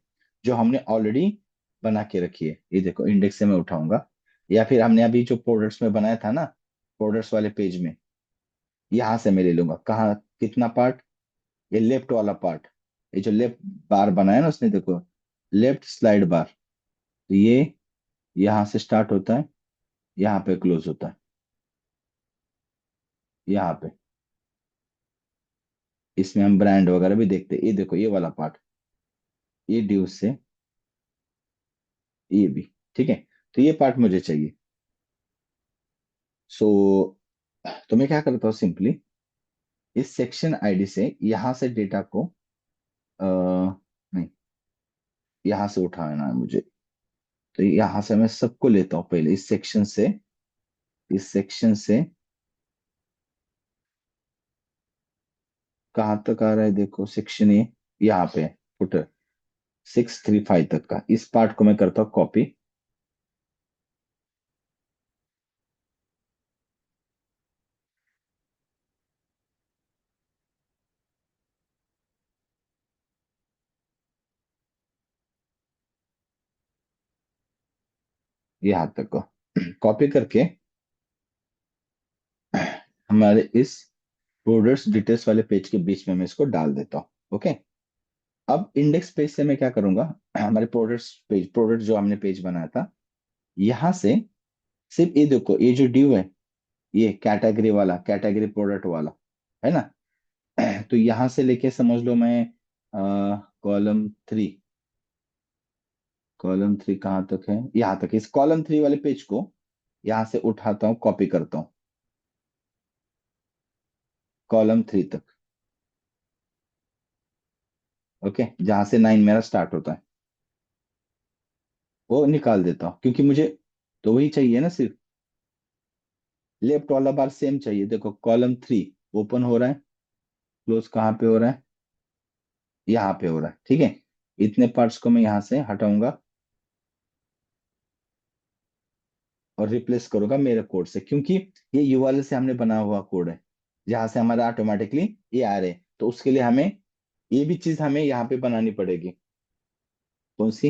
A: जो हमने ऑलरेडी बना के रखी है। ये देखो, इंडेक्स से मैं उठाऊंगा, या फिर हमने अभी जो प्रोडक्ट्स में बनाया था ना, प्रोडक्ट्स वाले पेज में, यहाँ से मैं ले लूंगा। कहाँ, कितना पार्ट, ये लेफ्ट वाला पार्ट, ये जो लेफ्ट बार बनाया ना उसने, देखो लेफ्ट स्लाइड बार, तो ये यहाँ से स्टार्ट होता है, यहाँ पे क्लोज होता है, यहाँ पे। इसमें हम ब्रांड वगैरह भी देखते हैं, ये देखो ये वाला पार्ट, ये ड्यू से ये भी, ठीक है। तो ये पार्ट मुझे चाहिए। सो तो मैं क्या करता हूँ, सिंपली इस सेक्शन आईडी से यहाँ से डेटा को नहीं, यहाँ से उठाना है मुझे। तो यहाँ से मैं सबको लेता हूँ पहले, इस सेक्शन से, इस सेक्शन से कहाँ तक आ रहा है, देखो सेक्शन ए यहाँ पे है, फुटर 635 तक का, इस पार्ट को मैं करता हूँ कॉपी। यहाँ तक को कॉपी करके हमारे इस प्रोडक्ट्स डिटेल्स वाले पेज के बीच में मैं इसको डाल देता हूँ। ओके, अब इंडेक्स पेज से मैं क्या करूंगा, हमारे प्रोडक्ट्स पेज, प्रोडक्ट जो हमने पेज बनाया था, यहाँ से सिर्फ ये देखो, ये जो ड्यू है, ये कैटेगरी वाला, कैटेगरी प्रोडक्ट वाला, है ना। तो यहाँ से लेके समझ लो मैं कॉलम 3, कॉलम 3 कहाँ तक है, यहाँ तक। इस कॉलम 3 वाले पेज को यहाँ से उठाता हूँ, कॉपी करता हूँ कॉलम 3 तक। ओके, जहां से 9 मेरा स्टार्ट होता है वो निकाल देता हूँ, क्योंकि मुझे तो वही चाहिए ना सिर्फ। लेफ्ट वाला बार सेम चाहिए, देखो कॉलम 3 ओपन हो रहा है, क्लोज कहाँ पे हो रहा है, यहाँ पे हो रहा है, ठीक है। इतने पार्ट्स को मैं यहाँ से हटाऊंगा और रिप्लेस करूंगा मेरे कोड से, क्योंकि ये यूआरएल से हमने बना हुआ कोड है, जहां से हमारा ऑटोमेटिकली ये आ रहे हैं। तो उसके लिए हमें ये भी चीज हमें यहाँ पे बनानी पड़ेगी। कौन सी?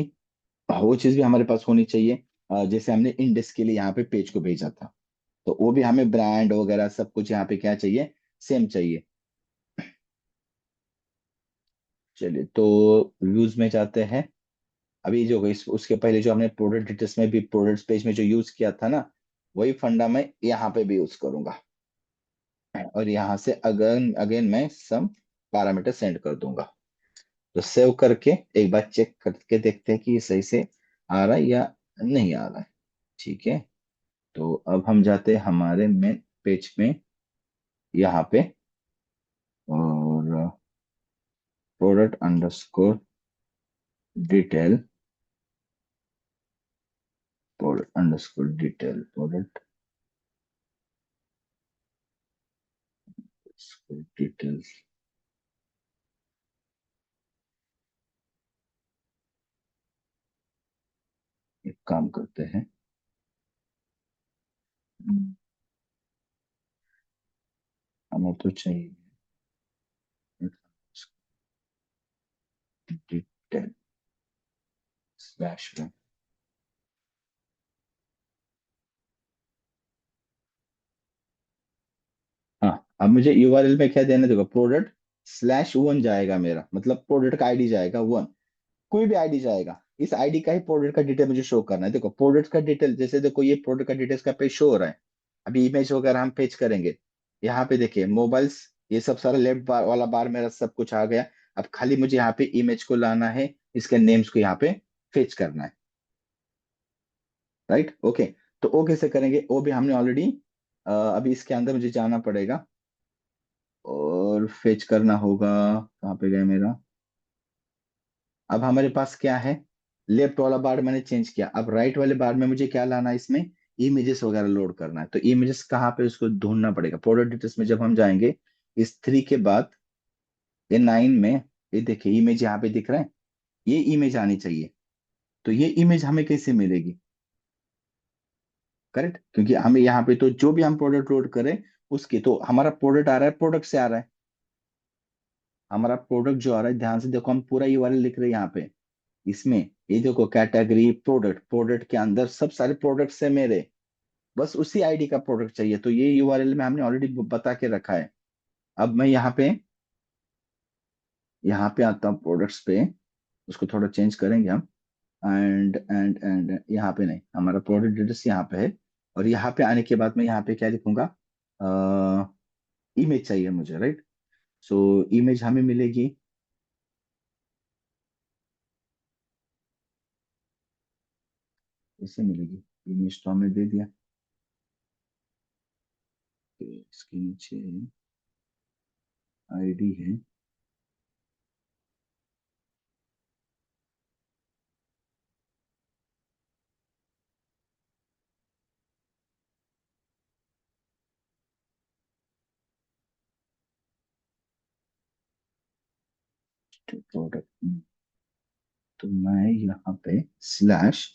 A: वो चीज भी हमारे पास होनी चाहिए। जैसे हमने इंडेक्स के लिए यहाँ पे पेज को भेजा था, तो वो भी हमें ब्रांड वगैरह सब कुछ यहाँ पे क्या चाहिए, सेम चाहिए। चलिए, तो व्यूज में जाते हैं। अभी जो उसके पहले जो हमने प्रोडक्ट डिटेल्स में भी, प्रोडक्ट्स पेज में जो यूज किया था ना, वही फंडा मैं यहाँ पे भी यूज करूंगा। और यहाँ से अगेन अगेन मैं सम पैरामीटर सेंड कर दूंगा। तो सेव करके एक बार चेक करके देखते हैं कि ये सही से आ रहा है या नहीं आ रहा है। ठीक है, तो अब हम जाते हैं हमारे मेन पेज में, यहाँ पे, और product underscore detail, product underscore detail, product details. एक काम करते हैं, हमें तो चाहिए डिटेल स्लैश। हाँ, अब मुझे यूआरएल में क्या देना है, देखो प्रोडक्ट/1 जाएगा मेरा, मतलब प्रोडक्ट का आईडी जाएगा 1। कोई भी आईडी जाएगा, इस आईडी का ही प्रोडक्ट का डिटेल मुझे शो करना है। देखो प्रोडक्ट का डिटेल, जैसे देखो ये प्रोडक्ट का डिटेल्स का पेज शो हो रहा है। अभी इमेज वगैरह हम पेज करेंगे, यहाँ पे देखिए मोबाइल्स, ये सब सारा लेफ्ट बार वाला बार मेरा सब कुछ आ गया। अब खाली मुझे यहाँ पे इमेज को लाना है, इसके नेम्स को यहाँ पे फेच करना है। Right, okay. तो वो कैसे करेंगे, वो भी हमने ऑलरेडी, अभी इसके अंदर मुझे जाना पड़ेगा और फेच करना होगा। कहाँ पे गया मेरा? अब हमारे पास क्या है, लेफ्ट वाला बार मैंने चेंज किया, अब राइट वाले बार में मुझे क्या लाना है, इसमें इमेजेस वगैरह लोड करना है। तो इमेजेस कहाँ पे, उसको ढूंढना पड़ेगा प्रोडक्ट डिटेल्स में। जब हम जाएंगे इस 3 के बाद, ये 9 में, ये देखिए इमेज यहाँ पे दिख रहा है, ये इमेज आनी चाहिए। तो ये इमेज हमें कैसे मिलेगी? करेक्ट, क्योंकि हमें यहाँ पे तो जो भी हम प्रोडक्ट लोड करें, उसकी तो हमारा प्रोडक्ट आ रहा है, प्रोडक्ट से आ रहा है। हमारा प्रोडक्ट जो आ रहा है, ध्यान से देखो, हम पूरा यूआरएल लिख रहे हैं यहाँ पे, इसमें ये देखो कैटेगरी प्रोडक्ट, प्रोडक्ट के अंदर सब सारे प्रोडक्ट्स है मेरे, बस उसी आईडी का प्रोडक्ट चाहिए। तो ये यूआरएल में हमने ऑलरेडी बता के रखा है। अब मैं यहाँ पे आता हूँ प्रोडक्ट्स पे, उसको थोड़ा चेंज करेंगे हम। एंड यहाँ पे नहीं, हमारा प्रोडक्ट डिटेल्स यहाँ पे है। और यहाँ पे आने के बाद मैं यहाँ पे क्या लिखूंगा, इमेज चाहिए मुझे, राइट। सो इमेज हमें मिलेगी, इससे मिलेगी। इमेज तो हमने दे दिया। इसके नीचे आईडी है, प्रोडक्ट। तो मैं यहाँ पे स्लैश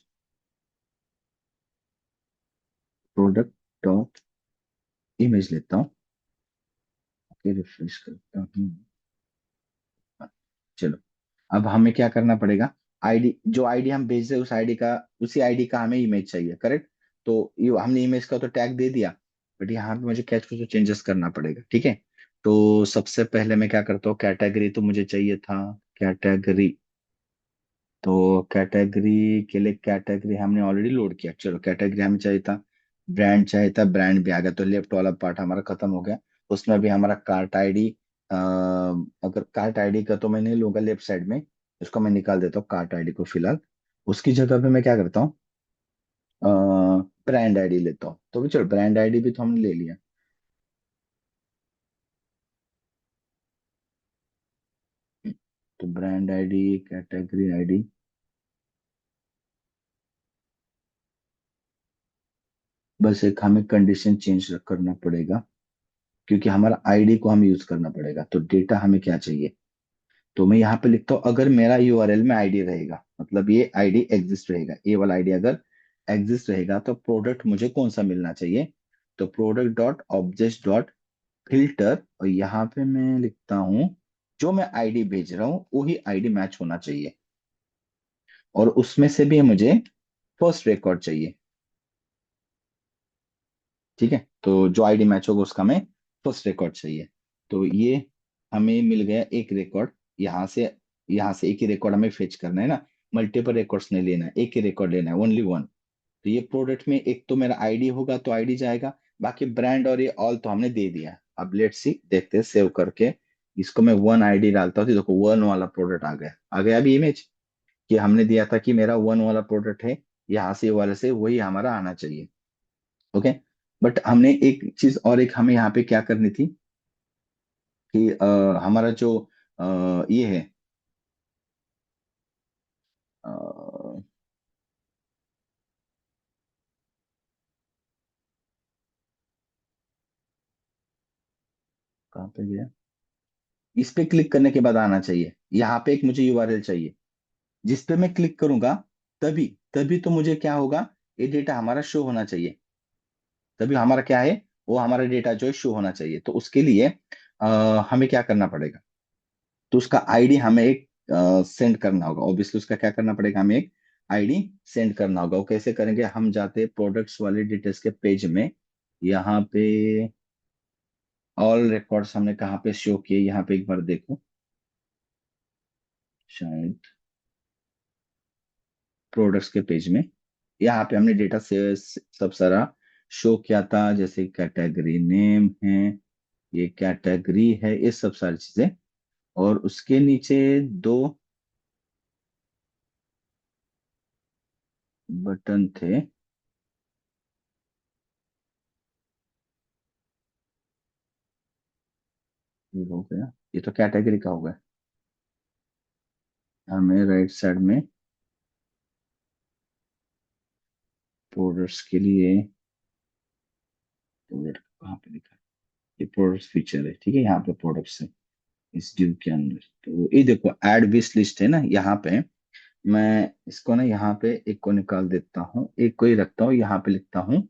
A: प्रोडक्ट डॉट इमेज लेता हूँ, रिफ्रेश करता हूँ। चलो, अब हमें क्या करना पड़ेगा, आईडी, जो आईडी हम भेज रहे हैं उस आईडी का, उसी आईडी का हमें इमेज चाहिए, करेक्ट। तो ये हमने इमेज का तो टैग दे दिया, बट यहाँ पे मुझे कैच कुछ चेंजेस करना पड़ेगा, ठीक है। तो सबसे पहले मैं क्या करता हूँ, कैटेगरी तो मुझे चाहिए था, कैटेगरी, तो कैटेगरी के लिए कैटेगरी हमने ऑलरेडी लोड किया। चलो कैटेगरी हमें चाहिए था, ब्रांड चाहिए था, ब्रांड भी आ गया, तो लेफ्ट वाला पार्ट हमारा खत्म हो गया। उसमें भी हमारा कार्ट आईडी, अगर कार्ट आईडी का तो मैं नहीं लूंगा लेफ्ट साइड में, उसको मैं निकाल देता हूँ कार्ट आईडी को फिलहाल। उसकी जगह पे मैं क्या करता हूँ, ब्रांड आईडी लेता हूँ। तो भी चलो ब्रांड आईडी भी तो हमने ले लिया। तो ब्रांड आईडी, कैटेगरी आईडी, बस एक हमें कंडीशन चेंज करना पड़ेगा, क्योंकि हमारा आईडी को हमें यूज करना पड़ेगा। तो डेटा हमें क्या चाहिए, तो मैं यहाँ पे लिखता हूँ अगर मेरा यूआरएल में आईडी रहेगा, मतलब ये आईडी एग्जिस्ट रहेगा, ये वाला आईडी अगर एग्जिस्ट रहेगा, तो प्रोडक्ट मुझे कौन सा मिलना चाहिए। तो product dot object dot filter, और यहाँ पे मैं लिखता हूँ जो मैं आईडी भेज रहा हूँ वही आईडी मैच होना चाहिए, और उसमें से भी मुझे फर्स्ट रिकॉर्ड चाहिए। ठीक है, तो जो आईडी मैच होगा उसका हमें फर्स्ट रिकॉर्ड चाहिए। तो ये हमें मिल गया एक रिकॉर्ड यहाँ से। यहाँ से एक ही रिकॉर्ड हमें फेच करना है ना, मल्टीपल रिकॉर्ड्स नहीं लेना है, एक ही रिकॉर्ड लेना है, ओनली वन। तो ये प्रोडक्ट में एक तो मेरा आईडी होगा तो आईडी जाएगा, बाकी ब्रांड और ये ऑल तो हमने दे दिया। अब लेट्स सी, देखते हैं सेव करके। इसको मैं वन आईडी डालता हूँ तो देखो वन वाला प्रोडक्ट आ गया, आ गया अभी इमेज कि हमने दिया था कि मेरा वन वाला प्रोडक्ट है, यहाँ से ये वाले से वही हमारा आना चाहिए। ओके, बट हमने एक चीज और, एक हमें यहाँ पे क्या करनी थी कि हमारा जो ये है, अ, कहाँ पे गया, इस पे क्लिक करने के बाद आना चाहिए। यहाँ पे एक मुझे यूआरएल चाहिए, जिस पे मैं क्लिक करूंगा तभी तभी तो मुझे क्या होगा, ये डेटा हमारा शो होना चाहिए। तभी हमारा क्या है, वो हमारा डेटा जो है शो होना चाहिए। तो उसके लिए हमें क्या करना पड़ेगा, तो उसका आईडी हमें एक सेंड करना होगा। ऑब्वियसली उसका क्या करना पड़ेगा, हमें एक आईडी सेंड करना होगा। वो कैसे करेंगे, हम जाते प्रोडक्ट्स वाले डिटेल्स के पेज में, यहाँ पे ऑल रिकॉर्ड्स हमने कहाँ पे शो किए, यहाँ पे एक बार देखो, शायद प्रोडक्ट्स के पेज में, यहाँ पे हमने डेटा से सब सारा शो किया था, जैसे कैटेगरी नेम है, ये कैटेगरी है, ये सब सारी चीजें। और उसके नीचे दो बटन थे, ये हो गया, ये तो कैटेगरी का हो गया। हमें राइट साइड में प्रोडक्ट्स के लिए, प्रोडक्ट कहाँ पे लिखा है, ये प्रोडक्ट फीचर है, ठीक है, यहाँ पे प्रोडक्ट्स है इस ड्यू के अंदर। तो ये देखो ऐड विश लिस्ट है ना यहाँ पे, मैं इसको ना यहाँ पे एक को निकाल देता हूँ, एक को ही रखता हूँ, यहाँ पे लिखता हूँ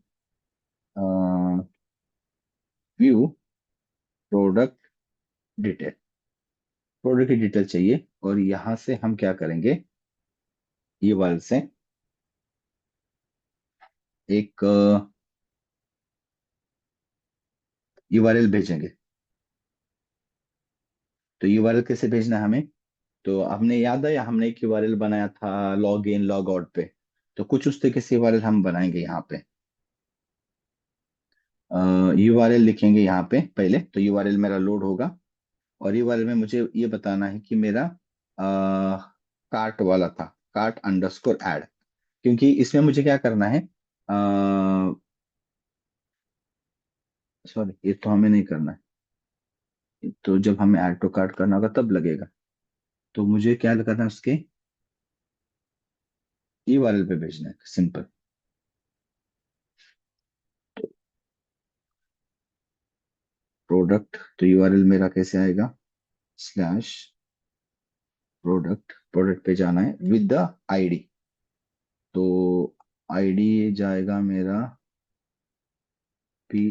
A: व्यू प्रोडक्ट डिटेल, प्रोडक्ट की डिटेल चाहिए। और यहाँ से हम क्या करेंगे, ये वाले से एक यूआरएल भेजेंगे। तो यूआरएल कैसे भेजना है हमें, तो हमने याद है हमने एक यूआरएल बनाया था लॉग इन लॉग आउट पे, तो कुछ उस तरीके से यूआरएल हम बनाएंगे यहाँ पे। यूआरएल लिखेंगे यहाँ पे पहले, तो यूआरएल मेरा लोड होगा, और यूआरएल में मुझे ये बताना है कि मेरा कार्ट वाला था, कार्ट अंडरस्कोर ऐड, क्योंकि इसमें मुझे क्या करना है, सॉरी ये तो हमें नहीं करना है, तो जब हमें ऐड टू कार्ट करना होगा तब लगेगा। तो मुझे क्या करना है, उसके यूआरएल पे भेजना है सिंपल। प्रोडक्ट, तो यूआरएल मेरा कैसे आएगा, स्लैश प्रोडक्ट, प्रोडक्ट पे जाना है विद द आईडी। तो आईडी जाएगा मेरा P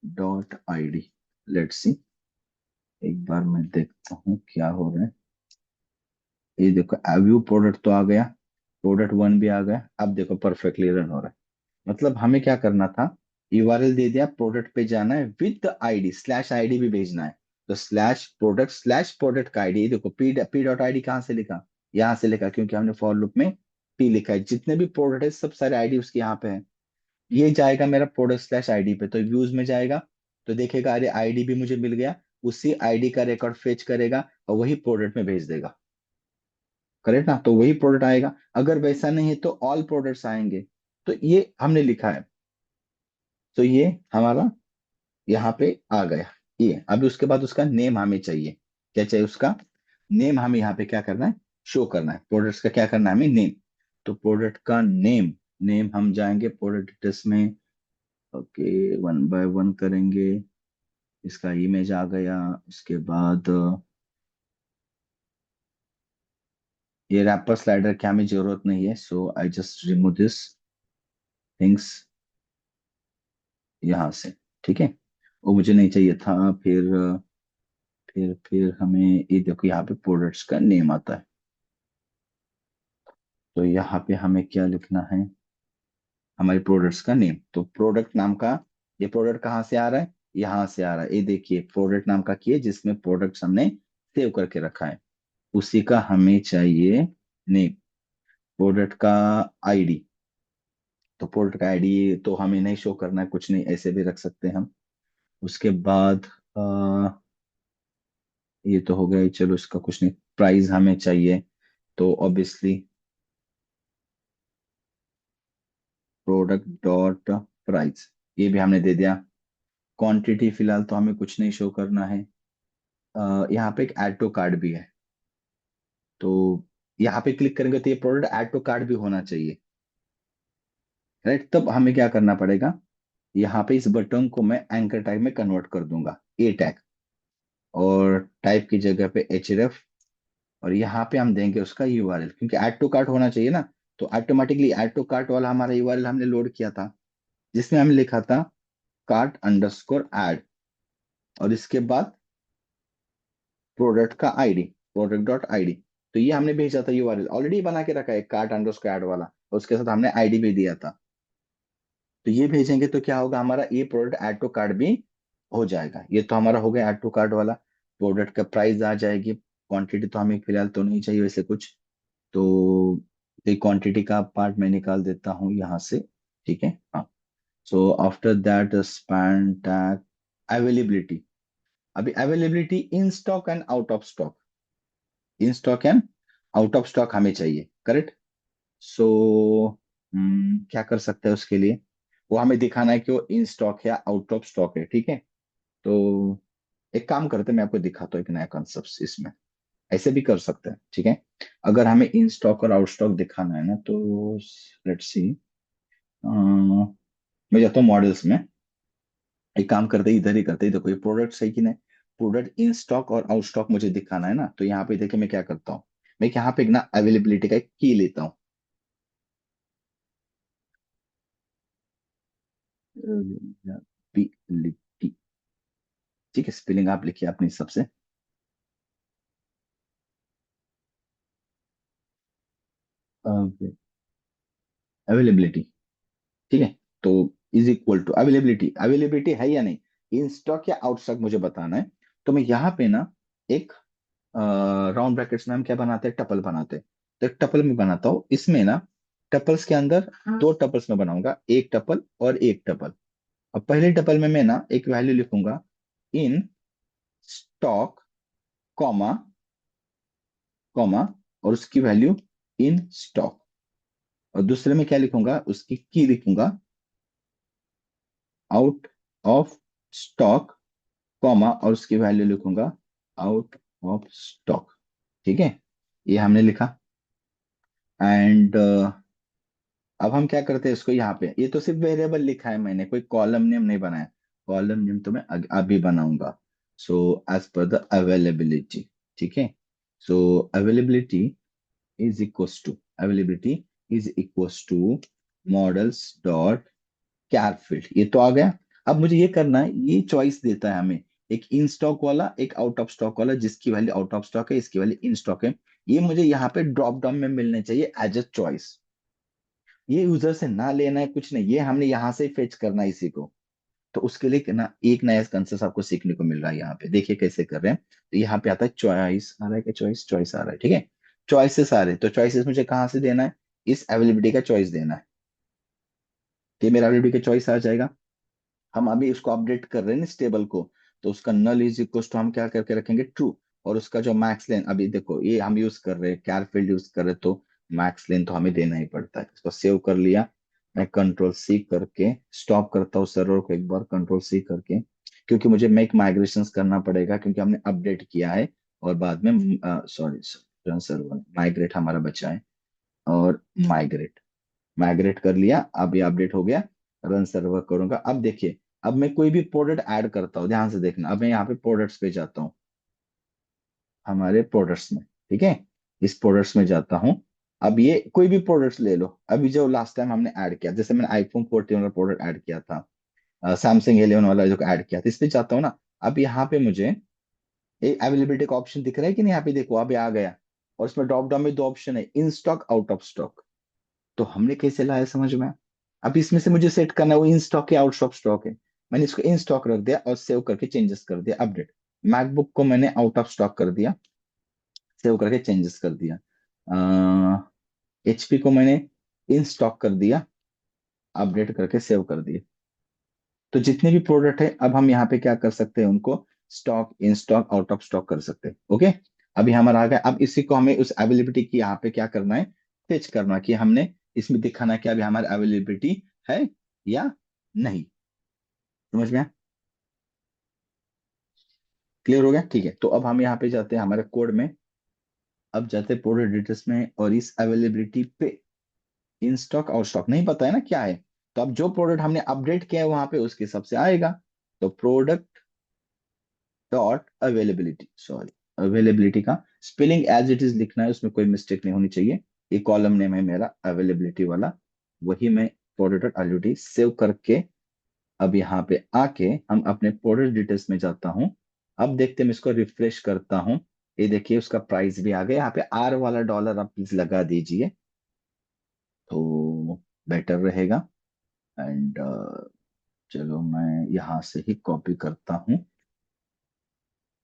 A: dot I D. Let's see, एक बार मैं देखता हूँ क्या हो रहा है। ये देखो व्यू प्रोडक्ट तो आ गया, प्रोडक्ट वन भी आ गया, अब देखो परफेक्टली रन हो रहा है। मतलब हमें क्या करना था, यूआरएल दे दिया, प्रोडक्ट पे जाना है विद आईडी, स्लैश आईडी भी भेजना है। तो स्लैश प्रोडक्ट का आईडी, देखो पी डॉट आईडी कहाँ से लिखा, यहाँ से लिखा, क्योंकि हमने फॉर लूप में पी लिखा है, जितने भी प्रोडक्ट है सब सारे आईडी उसके यहाँ पे है। ये जाएगा मेरा प्रोडक्ट स्लैश आईडी पे, तो व्यूज में जाएगा, तो देखेगा अरे आईडी भी मुझे मिल गया, उसी आईडी का रिकॉर्ड फेच करेगा और वही प्रोडक्ट में भेज देगा। करेक्ट ना, तो वही प्रोडक्ट आएगा। अगर वैसा नहीं है तो ऑल प्रोडक्ट्स आएंगे। तो ये हमने लिखा है, तो ये हमारा यहाँ पे आ गया। ये अभी उसके बाद उसका नेम हमें चाहिए। क्या चाहिए उसका नेम, हमें यहाँ पे क्या करना है, शो करना है प्रोडक्ट्स का, क्या करना है हमें नेम। तो प्रोडक्ट का नेम, नेम हम जाएंगे प्रोडक्ट डिटेल्स में। ओके, वन बाय वन करेंगे। इसका इमेज आ गया। इसके बाद ये रैपर स्लाइडर की हमें जरूरत नहीं है, so I just remove this things यहाँ से। ठीक है, वो मुझे नहीं चाहिए था। फिर हमें ये देखो यहाँ पे प्रोडक्ट्स का नेम आता है, तो यहाँ पे हमें क्या लिखना है, हमारे प्रोडक्ट्स का नेम। तो प्रोडक्ट नाम का, ये प्रोडक्ट कहाँ से आ रहा है, यहाँ से आ रहा है। ये देखिए प्रोडक्ट नाम का किए जिसमें प्रोडक्ट्स हमने सेव करके रखा है, उसी का हमें चाहिए नेम। प्रोडक्ट का आईडी, तो प्रोडक्ट का आईडी तो हमें नहीं शो करना है, कुछ नहीं, ऐसे भी रख सकते हैं हम। उसके बाद ये तो हो गया, चलो इसका कुछ नहीं। प्राइस हमें चाहिए, तो ऑब्वियसली प्रोडक्ट डॉट प्राइस, ये भी हमने दे दिया। क्वांटिटी फिलहाल तो हमें कुछ नहीं शो करना है। यहाँ पे एक ऐड टू कार्ड भी है, तो यहाँ पे क्लिक करेंगे तो ये प्रोडक्ट ऐड टू कार्ड भी होना चाहिए। राइट, तब हमें क्या करना पड़ेगा, यहाँ पे इस बटन को मैं एंकर टैग में कन्वर्ट कर दूंगा, ए टैग, और टाइप की जगह पे एच, और यहाँ पे हम देंगे उसका यूआरएल, क्योंकि ऐड टू कार्ट होना चाहिए ना। तो ऑटोमेटिकली ऐड टू कार्ट वाला हमारा यूआरएल हमने लोड किया था, जिसमें हमने लिखा था कार्ट अंडरस्कोर ऐड, और इसके बाद प्रोडक्ट का आईडी, प्रोडक्ट डॉट आईडी। तो ये हमने भेजा था यूआरएल, ऑलरेडी बना के रखा है कार्ट अंडरस्कोर ऐड वाला, और उसके साथ हमने आईडी भी दिया था। तो ये भेजेंगे तो क्या होगा, हमारा ये प्रोडक्ट ऐड टू कार्ट भी हो जाएगा। ये तो हमारा हो गया ऐड टू कार्ट वाला। प्रोडक्ट का प्राइस आ जाएगी। क्वांटिटी तो हमें फिलहाल तो नहीं चाहिए वैसे कुछ, तो ये क्वांटिटी का पार्ट मैं निकाल देता हूँ यहाँ से। ठीक है, हाँ। So after that span tag availability, अभी availability in stock and out of stock, in stock and out of stock हमें चाहिए। करेक्ट, सो क्या कर सकते हैं उसके लिए, वो हमें दिखाना है कि वो इन स्टॉक या आउट ऑफ स्टॉक है। ठीक है, तो एक काम करते हैं, मैं आपको दिखाता हूँ एक नया कंसेप्ट इसमें। ऐसे भी कर सकते हैं, ठीक है। अगर हमें इन स्टॉक और आउट स्टॉक दिखाना है ना, तो लेट्स सी, मैं जाता हूँ मॉडल्स में। एक काम करते हैं, इधर ही करते हैं। देखो ये प्रोडक्ट सही कि नहीं, प्रोडक्ट इन स्टॉक और आउट स्टॉक मुझे दिखाना है ना, तो यहाँ पे देखिए मैं क्या करता हूँ, मैं यहाँ पे एक ना अवेलेबिलिटी का एक की लेता हूँ। अवेलेबिलिटी, ठीक है, स्पेलिंग आप लिखिए अपने हिसाब से। अवेलेबिलिटी, ठीक है। तो is equal to availability, availability है या नहीं, इन स्टॉक या आउट स्टॉक मुझे बताना है। तो मैं यहाँ पे ना एक राउंड ब्रैकेट्स में हम क्या बनाते हैं, टपल बनाते हैं। तो एक टपल में बनाता हूँ, इसमें ना टपल्स के अंदर दो टपल्स में बनाऊंगा, एक टपल और एक टपल। और पहले टपल में मैं ना एक वैल्यू लिखूंगा इन स्टॉक, कॉमा कॉमा, और उसकी वैल्यू इन स्टॉक। और दूसरे में क्या लिखूंगा, उसकी की लिखूंगा आउट ऑफ स्टॉक, कॉमा, और उसकी वैल्यू लिखूंगा आउट ऑफ स्टॉक। ठीक है, ये हमने लिखा। एंड अब हम क्या करते हैं इसको, यहाँ पे ये तो सिर्फ वेरिएबल लिखा है मैंने, कोई कॉलम नेम नहीं बनाया। कॉलम नेम तो मैं अभी बनाऊंगा। So as per the availability, ठीक है। So availability is equals to, availability is equals to models dot char field, ये तो आ गया। अब मुझे ये करना है, ये चॉइस देता है हमें, एक इन स्टॉक वाला एक आउट ऑफ स्टॉक वाला, जिसकी वैल्यू आउट ऑफ स्टॉक है, इसकी वैल्यू इन स्टॉक है। ये मुझे यहाँ पे ड्रॉप डाउन में मिलने चाहिए एज अ चॉइस। ये यूजर से ना लेना है कुछ नहीं, ये हमने यहाँ से फेच करना है इसी को। तो उसके लिए ना एक नया कंसेप्ट आपको सीखने को मिल रहा है। यहाँ पे देखिए कैसे कर रहे हैं। तो यहाँ पे आता है चॉइस आ रहा है, क्या चॉइस, चॉइस आ रहा है, ठीक है। चॉइसेस आ रहे हैं, तो चॉइसेस मुझे कहाँ से देना है, इस अवेलेबिलिटी का चॉइस देना है। कि मेरा अवेलेबिलिटी का चॉइस आ जाएगा। हम अभी उसको अपडेट कर रहे हैं ना इस टेबल को, तो उसका नल इज इक्वल टू हम क्या करके रखेंगे, ट्रू। और उसका जो मैक्स लेन, अभी देखो ये हम यूज कर रहे हैं, कैर फील्ड यूज कर रहे हैं, तो मैक्स लेन तो हमें देना ही पड़ता है। इसको सेव कर लिया। मैं कंट्रोल सी करके स्टॉप करता हूँ सर्वर को एक बार, कंट्रोल सी करके, क्योंकि मुझे मेक माइग्रेशन करना पड़ेगा, क्योंकि हमने अपडेट किया है। और बाद में सॉरी, रन सर्वर माइग्रेट हमारा बचा है। और माइग्रेट माइग्रेट कर लिया, अब ये अपडेट हो गया। रन सर्वर करूंगा, अब देखिए। अब मैं कोई भी प्रोडक्ट ऐड करता हूँ, ध्यान से देखना, अब मैं यहाँ पे प्रोडक्ट्स पे जाता हूँ, हमारे प्रोडक्ट्स में, ठीक है। इस प्रोडक्ट्स में जाता हूँ। अब ये कोई भी प्रोडक्ट्स ले लो, अभी जो लास्ट टाइम हमने ऐड किया, जैसे मैंने iPhone 14 वाला प्रोडक्ट ऐड किया था, Samsung 11 वाला जो ऐड किया था, इस पे जाता हूँ ना। अब यहाँ पे मुझे एक अवेलेबिलिटी का ऑप्शन दिख रहा है कि नहीं, यहाँ पे देखो अब ये आ गया। और इसमें ड्रॉप डाउन में दो ऑप्शन है, in stock, out of stock. तो हमने कैसे लाया समझ में। अब इसमें से मुझे सेट करना है वो इन स्टॉक है, आउट ऑफ स्टॉक है। मैंने इसको इन स्टॉक रख दिया और सेव करके चेंजेस कर दिया, अपडेट। मैकबुक को मैंने आउट ऑफ स्टॉक कर दिया, सेव करके चेंजेस कर दिया। HP को मैंने इन स्टॉक कर दिया, अपडेट करके सेव कर दिया। तो जितने भी प्रोडक्ट है, अब हम यहाँ पे क्या कर सकते हैं, उनको stock, in stock, out of stock कर सकते हैं। ओके, अभी हमारा आ गया। अब इसी को हमें उस अवेलेबिलिटी की यहाँ पे क्या करना है, फेच करना, कि हमने इसमें दिखाना कि अभी हमारी अवेलेबिलिटी है या नहीं। समझ में, क्लियर हो गया, ठीक है। तो अब हम यहाँ पे जाते हैं हमारे कोड में। अब जाते हैं प्रोडक्ट डिटेल्स में, और इस अवेलेबिलिटी पे इन स्टॉक, आउट स्टॉक नहीं पता है ना क्या है। तो अब जो प्रोडक्ट हमने अपडेट किया है वहां पे उसके हिसाब से आएगा। तो product dot availability, sorry, availability का स्पेलिंग एज इट इज लिखना है, उसमें कोई मिस्टेक नहीं होनी चाहिए। ये कॉलम नेम है मेरा अवेलेबिलिटी वाला, वही मैं प्रोडक्ट डॉट अवेलेबिलिटी सेव करके। अब यहाँ पे आके हम अपने प्रोडक्ट डिटेल्स में जाता हूँ। अब देखते हैं, मैं इसको रिफ्रेश करता हूँ। ये देखिए उसका प्राइस भी आ गया, यहाँ पे आर वाला डॉलर आप प्लीज लगा दीजिए, तो बेटर रहेगा। एंड चलो मैं यहाँ से ही कॉपी करता हूँ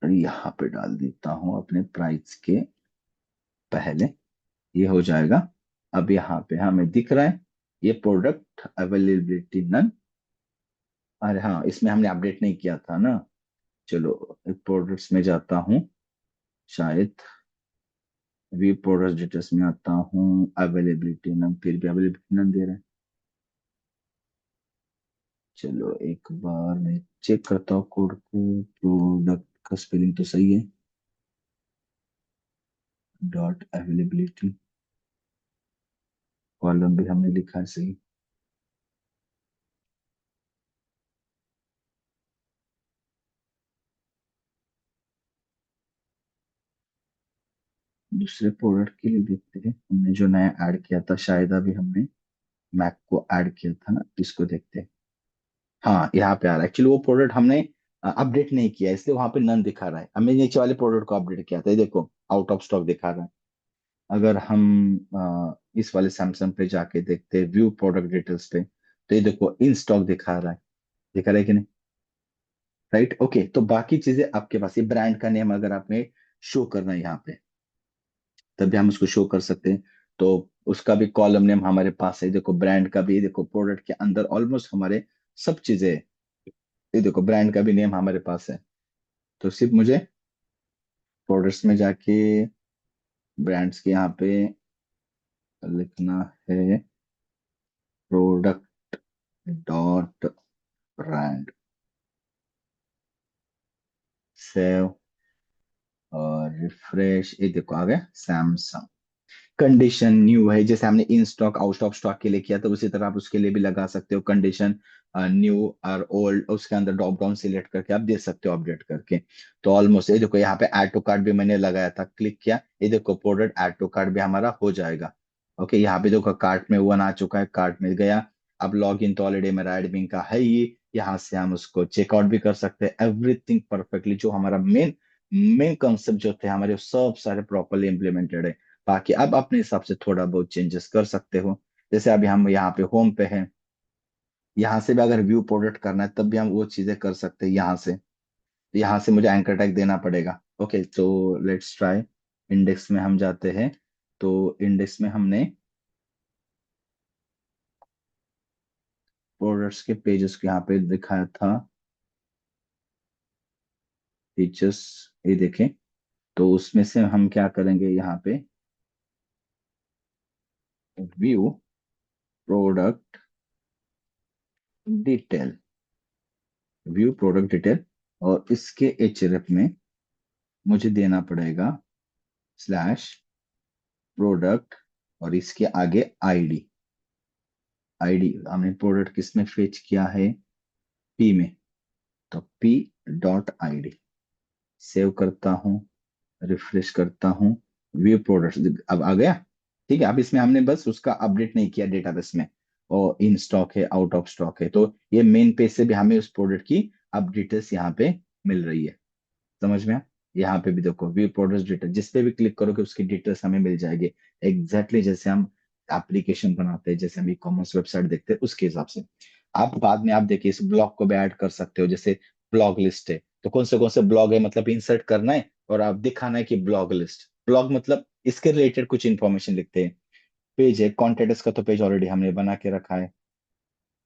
A: और यहाँ पे डाल देता हूँ अपने प्राइस के पहले, ये हो जाएगा। अब यहाँ पे हमें दिख रहा है ये प्रोडक्ट अवेलेबिलिटी नन। अरे हाँ, इसमें हमने अपडेट नहीं किया था ना। चलो प्रोडक्ट्स में जाता हूँ, शायद वी प्रोडक्ट डिटेल्स में आता हूँ, अवेलेबिलिटी नन, फिर भी अवेलेबिलिटी नन दे रहे हैं। चलो एक बार मैं चेक करता हूँ कोड को, प्रोडक्ट का स्पेलिंग तो सही है, डॉट अवेलेबिलिटी, कॉलम भी हमने लिखा है सही। दूसरे प्रोडक्ट के लिए देखते हैं, हमने जो नया ऐड किया था, शायद अभी हमने मैक को ऐड किया था ना, इसको देखते हैं। हाँ यहाँ पे आ रहा है, एक्चुअली वो प्रोडक्ट हमने अपडेट नहीं किया, इसलिए वहां पे नन दिखा रहा है। हमने नीचे वाले प्रोडक्ट को अपडेट किया था, ये देखो आउट ऑफ स्टॉक दिखा रहा है। अगर हम इस वाले सैमसंग पे जाके देखते हैं, व्यू प्रोडक्ट डिटेल्स पे, तो ये देखो इन स्टॉक दिखा रहा है, दिखा रहा है कि नहीं, राइट। ओके, तो बाकी चीजें आपके पास, ये ब्रांड का नेम अगर आपने शो करना है यहाँ पे, तभी हम उसको शो कर सकते हैं। तो उसका भी कॉलम नेम हमारे पास है, देखो ब्रांड का भी, देखो प्रोडक्ट के अंदर ऑलमोस्ट हमारे सब चीजें हैं। ये देखो ब्रांड का भी नेम हमारे पास है। तो सिर्फ मुझे प्रोडक्ट्स में जाके ब्रांड्स के यहाँ पे लिखना है, प्रोडक्ट डॉट ब्रांड, सेव और रिफ्रेश, ये देखो आ गया सैमसंग। कंडीशन न्यू है, जैसे हमने in stock, out of stock के लिए किया, तो उसी तरह आप उसके लिए भी लगा सकते हो कंडीशन, न्यू और ओल्ड, उसके अंदर ड्रॉप डाउन सिलेक्ट करके आप दे सकते हो अपडेट करके। तो ऑलमोस्ट ये देखो यहाँ पे ऐड टू कार्ट भी मैंने लगाया था, क्लिक किया, ये देखो प्रोडक्ट ऐड टू कार्ट भी हमारा हो जाएगा। ओके, यहाँ पे देखो कार्ट में वन आ चुका है, कार्ट में गया। अब लॉग इन तो ऑलरेडी मेरा एडमिन का है ही, यहाँ से हम उसको चेकआउट भी कर सकते हैं, एवरीथिंग परफेक्टली। जो हमारा मेन मेन कंसेप्ट जो थे हमारे, वो सब सारे प्रॉपरली इम्प्लीमेंटेड है। बाकी अब अपने हिसाब से थोड़ा बहुत चेंजेस कर सकते हो। जैसे अभी हम यहाँ पे होम पे हैं, यहाँ से भी अगर व्यू प्रोडक्ट करना है तब भी हम वो चीजें कर सकते हैं यहाँ से। यहाँ से मुझे एंकर टैग देना पड़ेगा। ओके, तो लेट्स ट्राई। इंडेक्स में हम जाते हैं। तो इंडेक्स में हमने प्रोडक्ट्स के पेजेस को यहाँ पे दिखाया था, फीचर्स, ये देखें। तो उसमें से हम क्या करेंगे यहाँ पे, view product detail, view product detail, और इसके एचरेफ में मुझे देना पड़ेगा स्लैश प्रोडक्ट, और इसके आगे आईडी। आईडी हमने प्रोडक्ट किस में फेच किया है, पी में। तो P dot I D, save करता हूँ, रिफ्रेश करता हूँ, व्यू प्रोडक्ट्स अब आ गया। ठीक है, अब इसमें हमने बस उसका अपडेट नहीं किया डेटाबेस में, और इन स्टॉक है आउट ऑफ स्टॉक है, तो ये मेन पेज से भी हमें उस प्रोडक्ट की अब डिटेल्स यहाँ पे मिल रही है। समझ में आया? यहाँ पे भी देखो व्यू प्रोडक्ट्स डिटेल, जिस पे भी क्लिक करोगे उसकी डिटेल्स हमें मिल जाएगी, एग्जैक्टली जैसे हम एप्लीकेशन बनाते हैं, जैसे हम ई कॉमर्स वेबसाइट देखते हैं उसके हिसाब से। आप बाद में आप देखिए इस ब्लॉग को भी ऐड कर सकते हो, जैसे ब्लॉग लिस्ट है तो कौन से ब्लॉग है मतलब इंसर्ट करना है और आप दिखाना है कि ब्लॉग लिस्ट, ब्लॉग मतलब इसके रिलेटेड कुछ इन्फॉर्मेशन लिखते हैं। पेज है, कॉन्टेक्ट का तो पेज ऑलरेडी हमने बना के रखा है,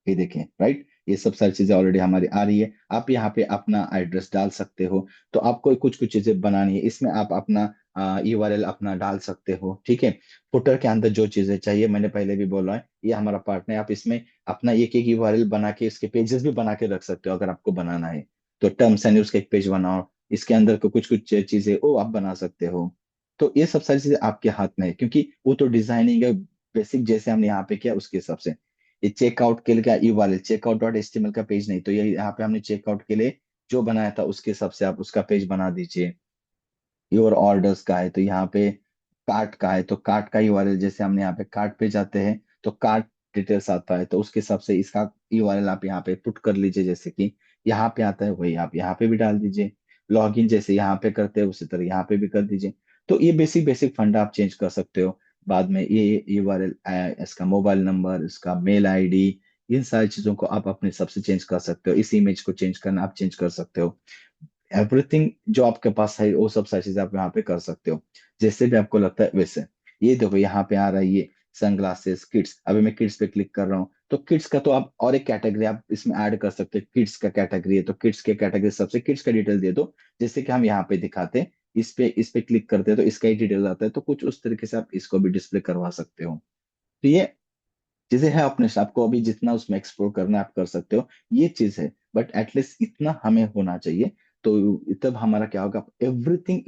A: ये देखें, राइट। ये सब सारी चीजें ऑलरेडी हमारी आ रही है। आप यहाँ पे अपना एड्रेस डाल सकते हो। तो आपको कुछ कुछ चीजें बनानी है, इसमें आप अपना यूआरएल अपना डाल सकते हो, ठीक है। फुटर के अंदर जो चीजें चाहिए, मैंने पहले भी बोला है, ये हमारा पार्टनर है, आप इसमें अपना एक एक यूआरएल बना के इसके पेजेस भी बना के रख सकते हो अगर आपको बनाना है। तो टर्म्स एंड उसका एक पेज बनाओ, इसके अंदर को कुछ कुछ चीजें वो आप बना सकते हो। तो ये सब सारी चीजें आपके हाथ में है, क्योंकि वो तो डिजाइनिंग है बेसिक, जैसे हमने यहाँ पे किया उसके हिसाब से। ये चेकआउट के लिए क्या, यू वाले चेकआउट डॉट एचटीएमएल का पेज नहीं, तो ये यहाँ पे हमने चेकआउट के लिए जो बनाया था उसके हिसाब से आप उसका पेज बना दीजिए। योर ऑर्डर्स का है तो यहाँ पे कार्ट का है, तो कार्ट का यूआरएल, जैसे हमने यहाँ पे कार्ट पे जाते हैं तो कार्ट डिटेल्स आता है, तो उसके हिसाब से इसका यूआरएल आप यहाँ पे पुट कर लीजिए, जैसे कि यहाँ पे आता है वही आप यहाँ पे भी डाल दीजिए। लॉगिन जैसे यहाँ पे करते हैं उसी तरह यहाँ पे भी कर दीजिए। तो ये बेसिक बेसिक फंडा आप चेंज कर सकते हो। बाद में ये यूआरएल, इसका मोबाइल नंबर, इसका मेल आईडी, इन सारी चीजों को आप अपने हिसाब से चेंज कर सकते हो। इस इमेज को चेंज करना आप चेंज कर सकते हो। एवरीथिंग जो आपके पास है वो सब सारी चीजें आप यहाँ पे कर सकते हो, जैसे भी आपको लगता है वैसे। ये देखो यहाँ पे आ रहा है ये सनग्लासेस किड्स, अभी मैं किड्स पे क्लिक कर रहा हूँ तो किड्स का तो आप और एक कैटेगरी आप इसमें ऐड कर सकते हो, किड्स का कैटेगरी है तो किड्स के कैटेगरी सबसे किड्स का डिटेल दे दो, जैसे कि हम यहाँ पे दिखाते हैं। इस पे क्लिक करते हैं तो इसका ही डिटेल आता है, तो कुछ उस तरीके से आप इसको भी डिस्प्ले करवा सकते हो। तो ये चीजें हैं अपने से, आपको अभी जितना उसमें एक्सप्लोर करना है आप कर सकते हो, ये चीज है। बट एटलीस्ट इतना हमें होना चाहिए। तो तब हमारा क्या होगा, everything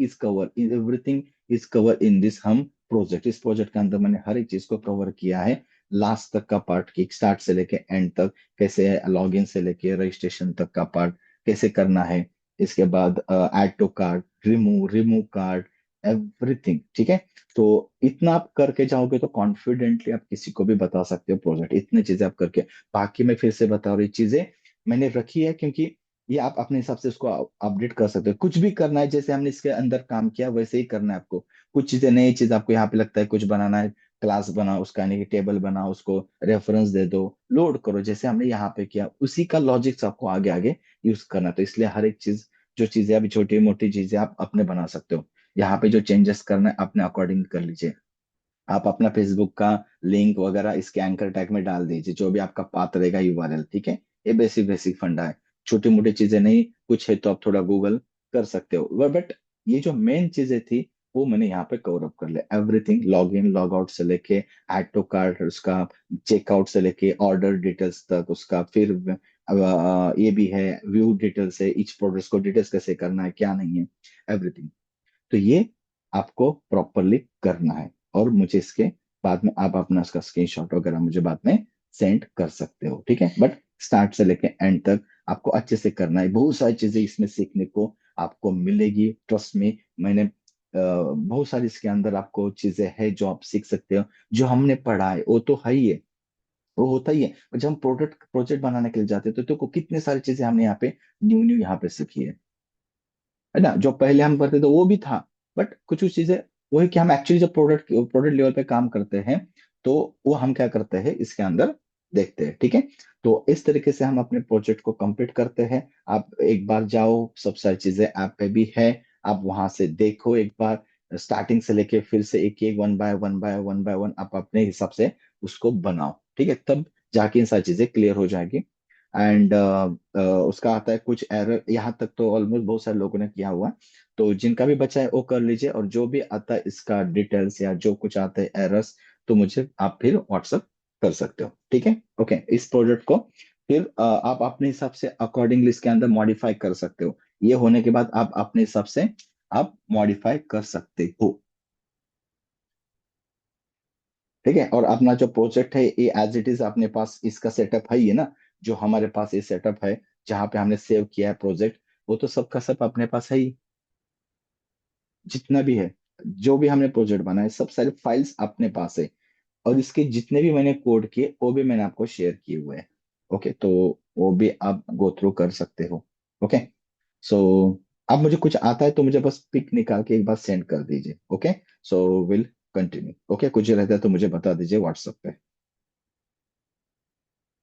A: is cover in this हम प्रोजेक्ट। इस प्रोजेक्ट के अंदर मैंने हर एक चीज को कवर किया है, लास्ट तक का पार्ट, की स्टार्ट से लेके एंड तक, कैसे लॉगिन से लेके रजिस्ट्रेशन तक का पार्ट कैसे करना है। इसके बाद add to card, remove card, everything, ठीक है। तो इतना आप करके जाओगे तो कॉन्फिडेंटली आप किसी को भी बता सकते हो प्रोजेक्ट, इतनी चीजें आप करके। बाकी मैं फिर से बता रहा हूँ, ये चीजें मैंने रखी है क्योंकि ये आप अपने हिसाब से इसको अपडेट कर सकते हो, कुछ भी करना है जैसे हमने इसके अंदर काम किया वैसे ही करना है आपको। कुछ चीजें नई चीज आपको यहाँ पे लगता है कुछ बनाना है, क्लास बनाओ उसका, यानी कि टेबल बनाओ, उसको रेफरेंस दे दो, लोड करो, जैसे हमने यहाँ पे किया उसी का लॉजिक्स आपको आगे आगे यूज करना। तो इसलिए हर एक चीज, जो चीजें अभी छोटी मोटी चीजें आप अपने बना सकते हो, यहाँ पे जो चेंजेस करना है अपने अकॉर्डिंग कर लीजिए। आप अपना फेसबुक का लिंक वगैरह इसके एंकर टैग में डाल दीजिए, जो भी आपका पाथ रहेगा यूआरएल, ठीक है। ये बेसिक बेसिक फंडा है, छोटी मोटी चीजें नहीं, कुछ है तो आप थोड़ा गूगल कर सकते हो, बट ये जो मेन चीजें थी वो मैंने यहाँ पे कवर अप कर लिया, everything, log in log out से लेके ऐड टू कार्ट, उसका चेकआउट से लेके ऑर्डर डिटेल्स तक उसका, फिर ये भी है व्यू डिटेल्स है, इच प्रोडक्ट को डिटेल्स कैसे करना है क्या नहीं है, एवरीथिंग। तो ये आपको प्रॉपरली करना है, और मुझे इसके बाद में आप अपना उसका स्क्रीनशॉट वगैरह मुझे बाद में सेंड कर सकते हो, ठीक है। बट स्टार्ट से लेके एंड तक आपको अच्छे से करना है, बहुत सारी चीजें इसमें सीखने को आपको मिलेगी, ट्रस्ट में। मैंने बहुत सारी इसके अंदर आपको चीजें है जो आप सीख सकते हो। जो हमने पढ़ा है वो तो है ही है, वो होता ही है, पर जब हम प्रोडक्ट प्रोजेक्ट बनाने के लिए जाते हैं तो देखो कितने सारी चीजें हमने यहाँ पे न्यू न्यू यहाँ पे सीखी है ना। जो पहले हम करते थे वो भी था, बट कुछ कुछ चीजें वही कि हम एक्चुअली जब प्रोडक्ट प्रोडक्ट लेवल पे काम करते हैं तो वो हम क्या करते हैं इसके अंदर देखते हैं, ठीक है। तो इस तरीके से हम अपने प्रोजेक्ट को कंप्लीट करते हैं। आप एक बार जाओ, सब सारी चीजें ऐप पे भी है, आप वहां से देखो एक बार, स्टार्टिंग से लेके फिर से एक एक वन बाय वन आप अपने हिसाब से उसको बनाओ, ठीक है। तब जाके इन सारी चीजें क्लियर हो जाएगी। एंड उसका आता है कुछ एरर, यहाँ तक तो ऑलमोस्ट बहुत सारे लोगों ने किया हुआ है। तो जिनका भी बचा है वो कर लीजिए, और जो भी आता है इसका डिटेल्स या जो कुछ आता है एरर्स, तो मुझे आप फिर व्हाट्सअप कर सकते हो, ठीक है। ओके, इस प्रोजेक्ट को फिर आप अपने हिसाब से अकॉर्डिंगली इसके अंदर मॉडिफाई कर सकते हो। ये होने के बाद आप अपने हिसाब से आप मॉडिफाई कर सकते हो, ठीक है। और अपना जो प्रोजेक्ट है ये एज इट इज अपने पास इसका सेटअप है, ये ना, जो हमारे पास ये सेटअप है जहाँ पे हमने सेव किया है प्रोजेक्ट, वो तो सबका सब अपने पास है ही, जितना भी है, जो भी हमने प्रोजेक्ट बनाया सब सारे फाइल्स अपने पास है। और इसके जितने भी मैंने कोड किए वो भी मैंने आपको शेयर किए हुए हैं। ओके, तो वो भी आप गो थ्रू कर सकते हो। ओके, सो अब मुझे कुछ आता है तो मुझे बस पिक निकाल के एक बार सेंड कर दीजिए। Okay, so will continue. Okay, कुछ रहता है तो मुझे बता दीजिए व्हाट्सएप पे।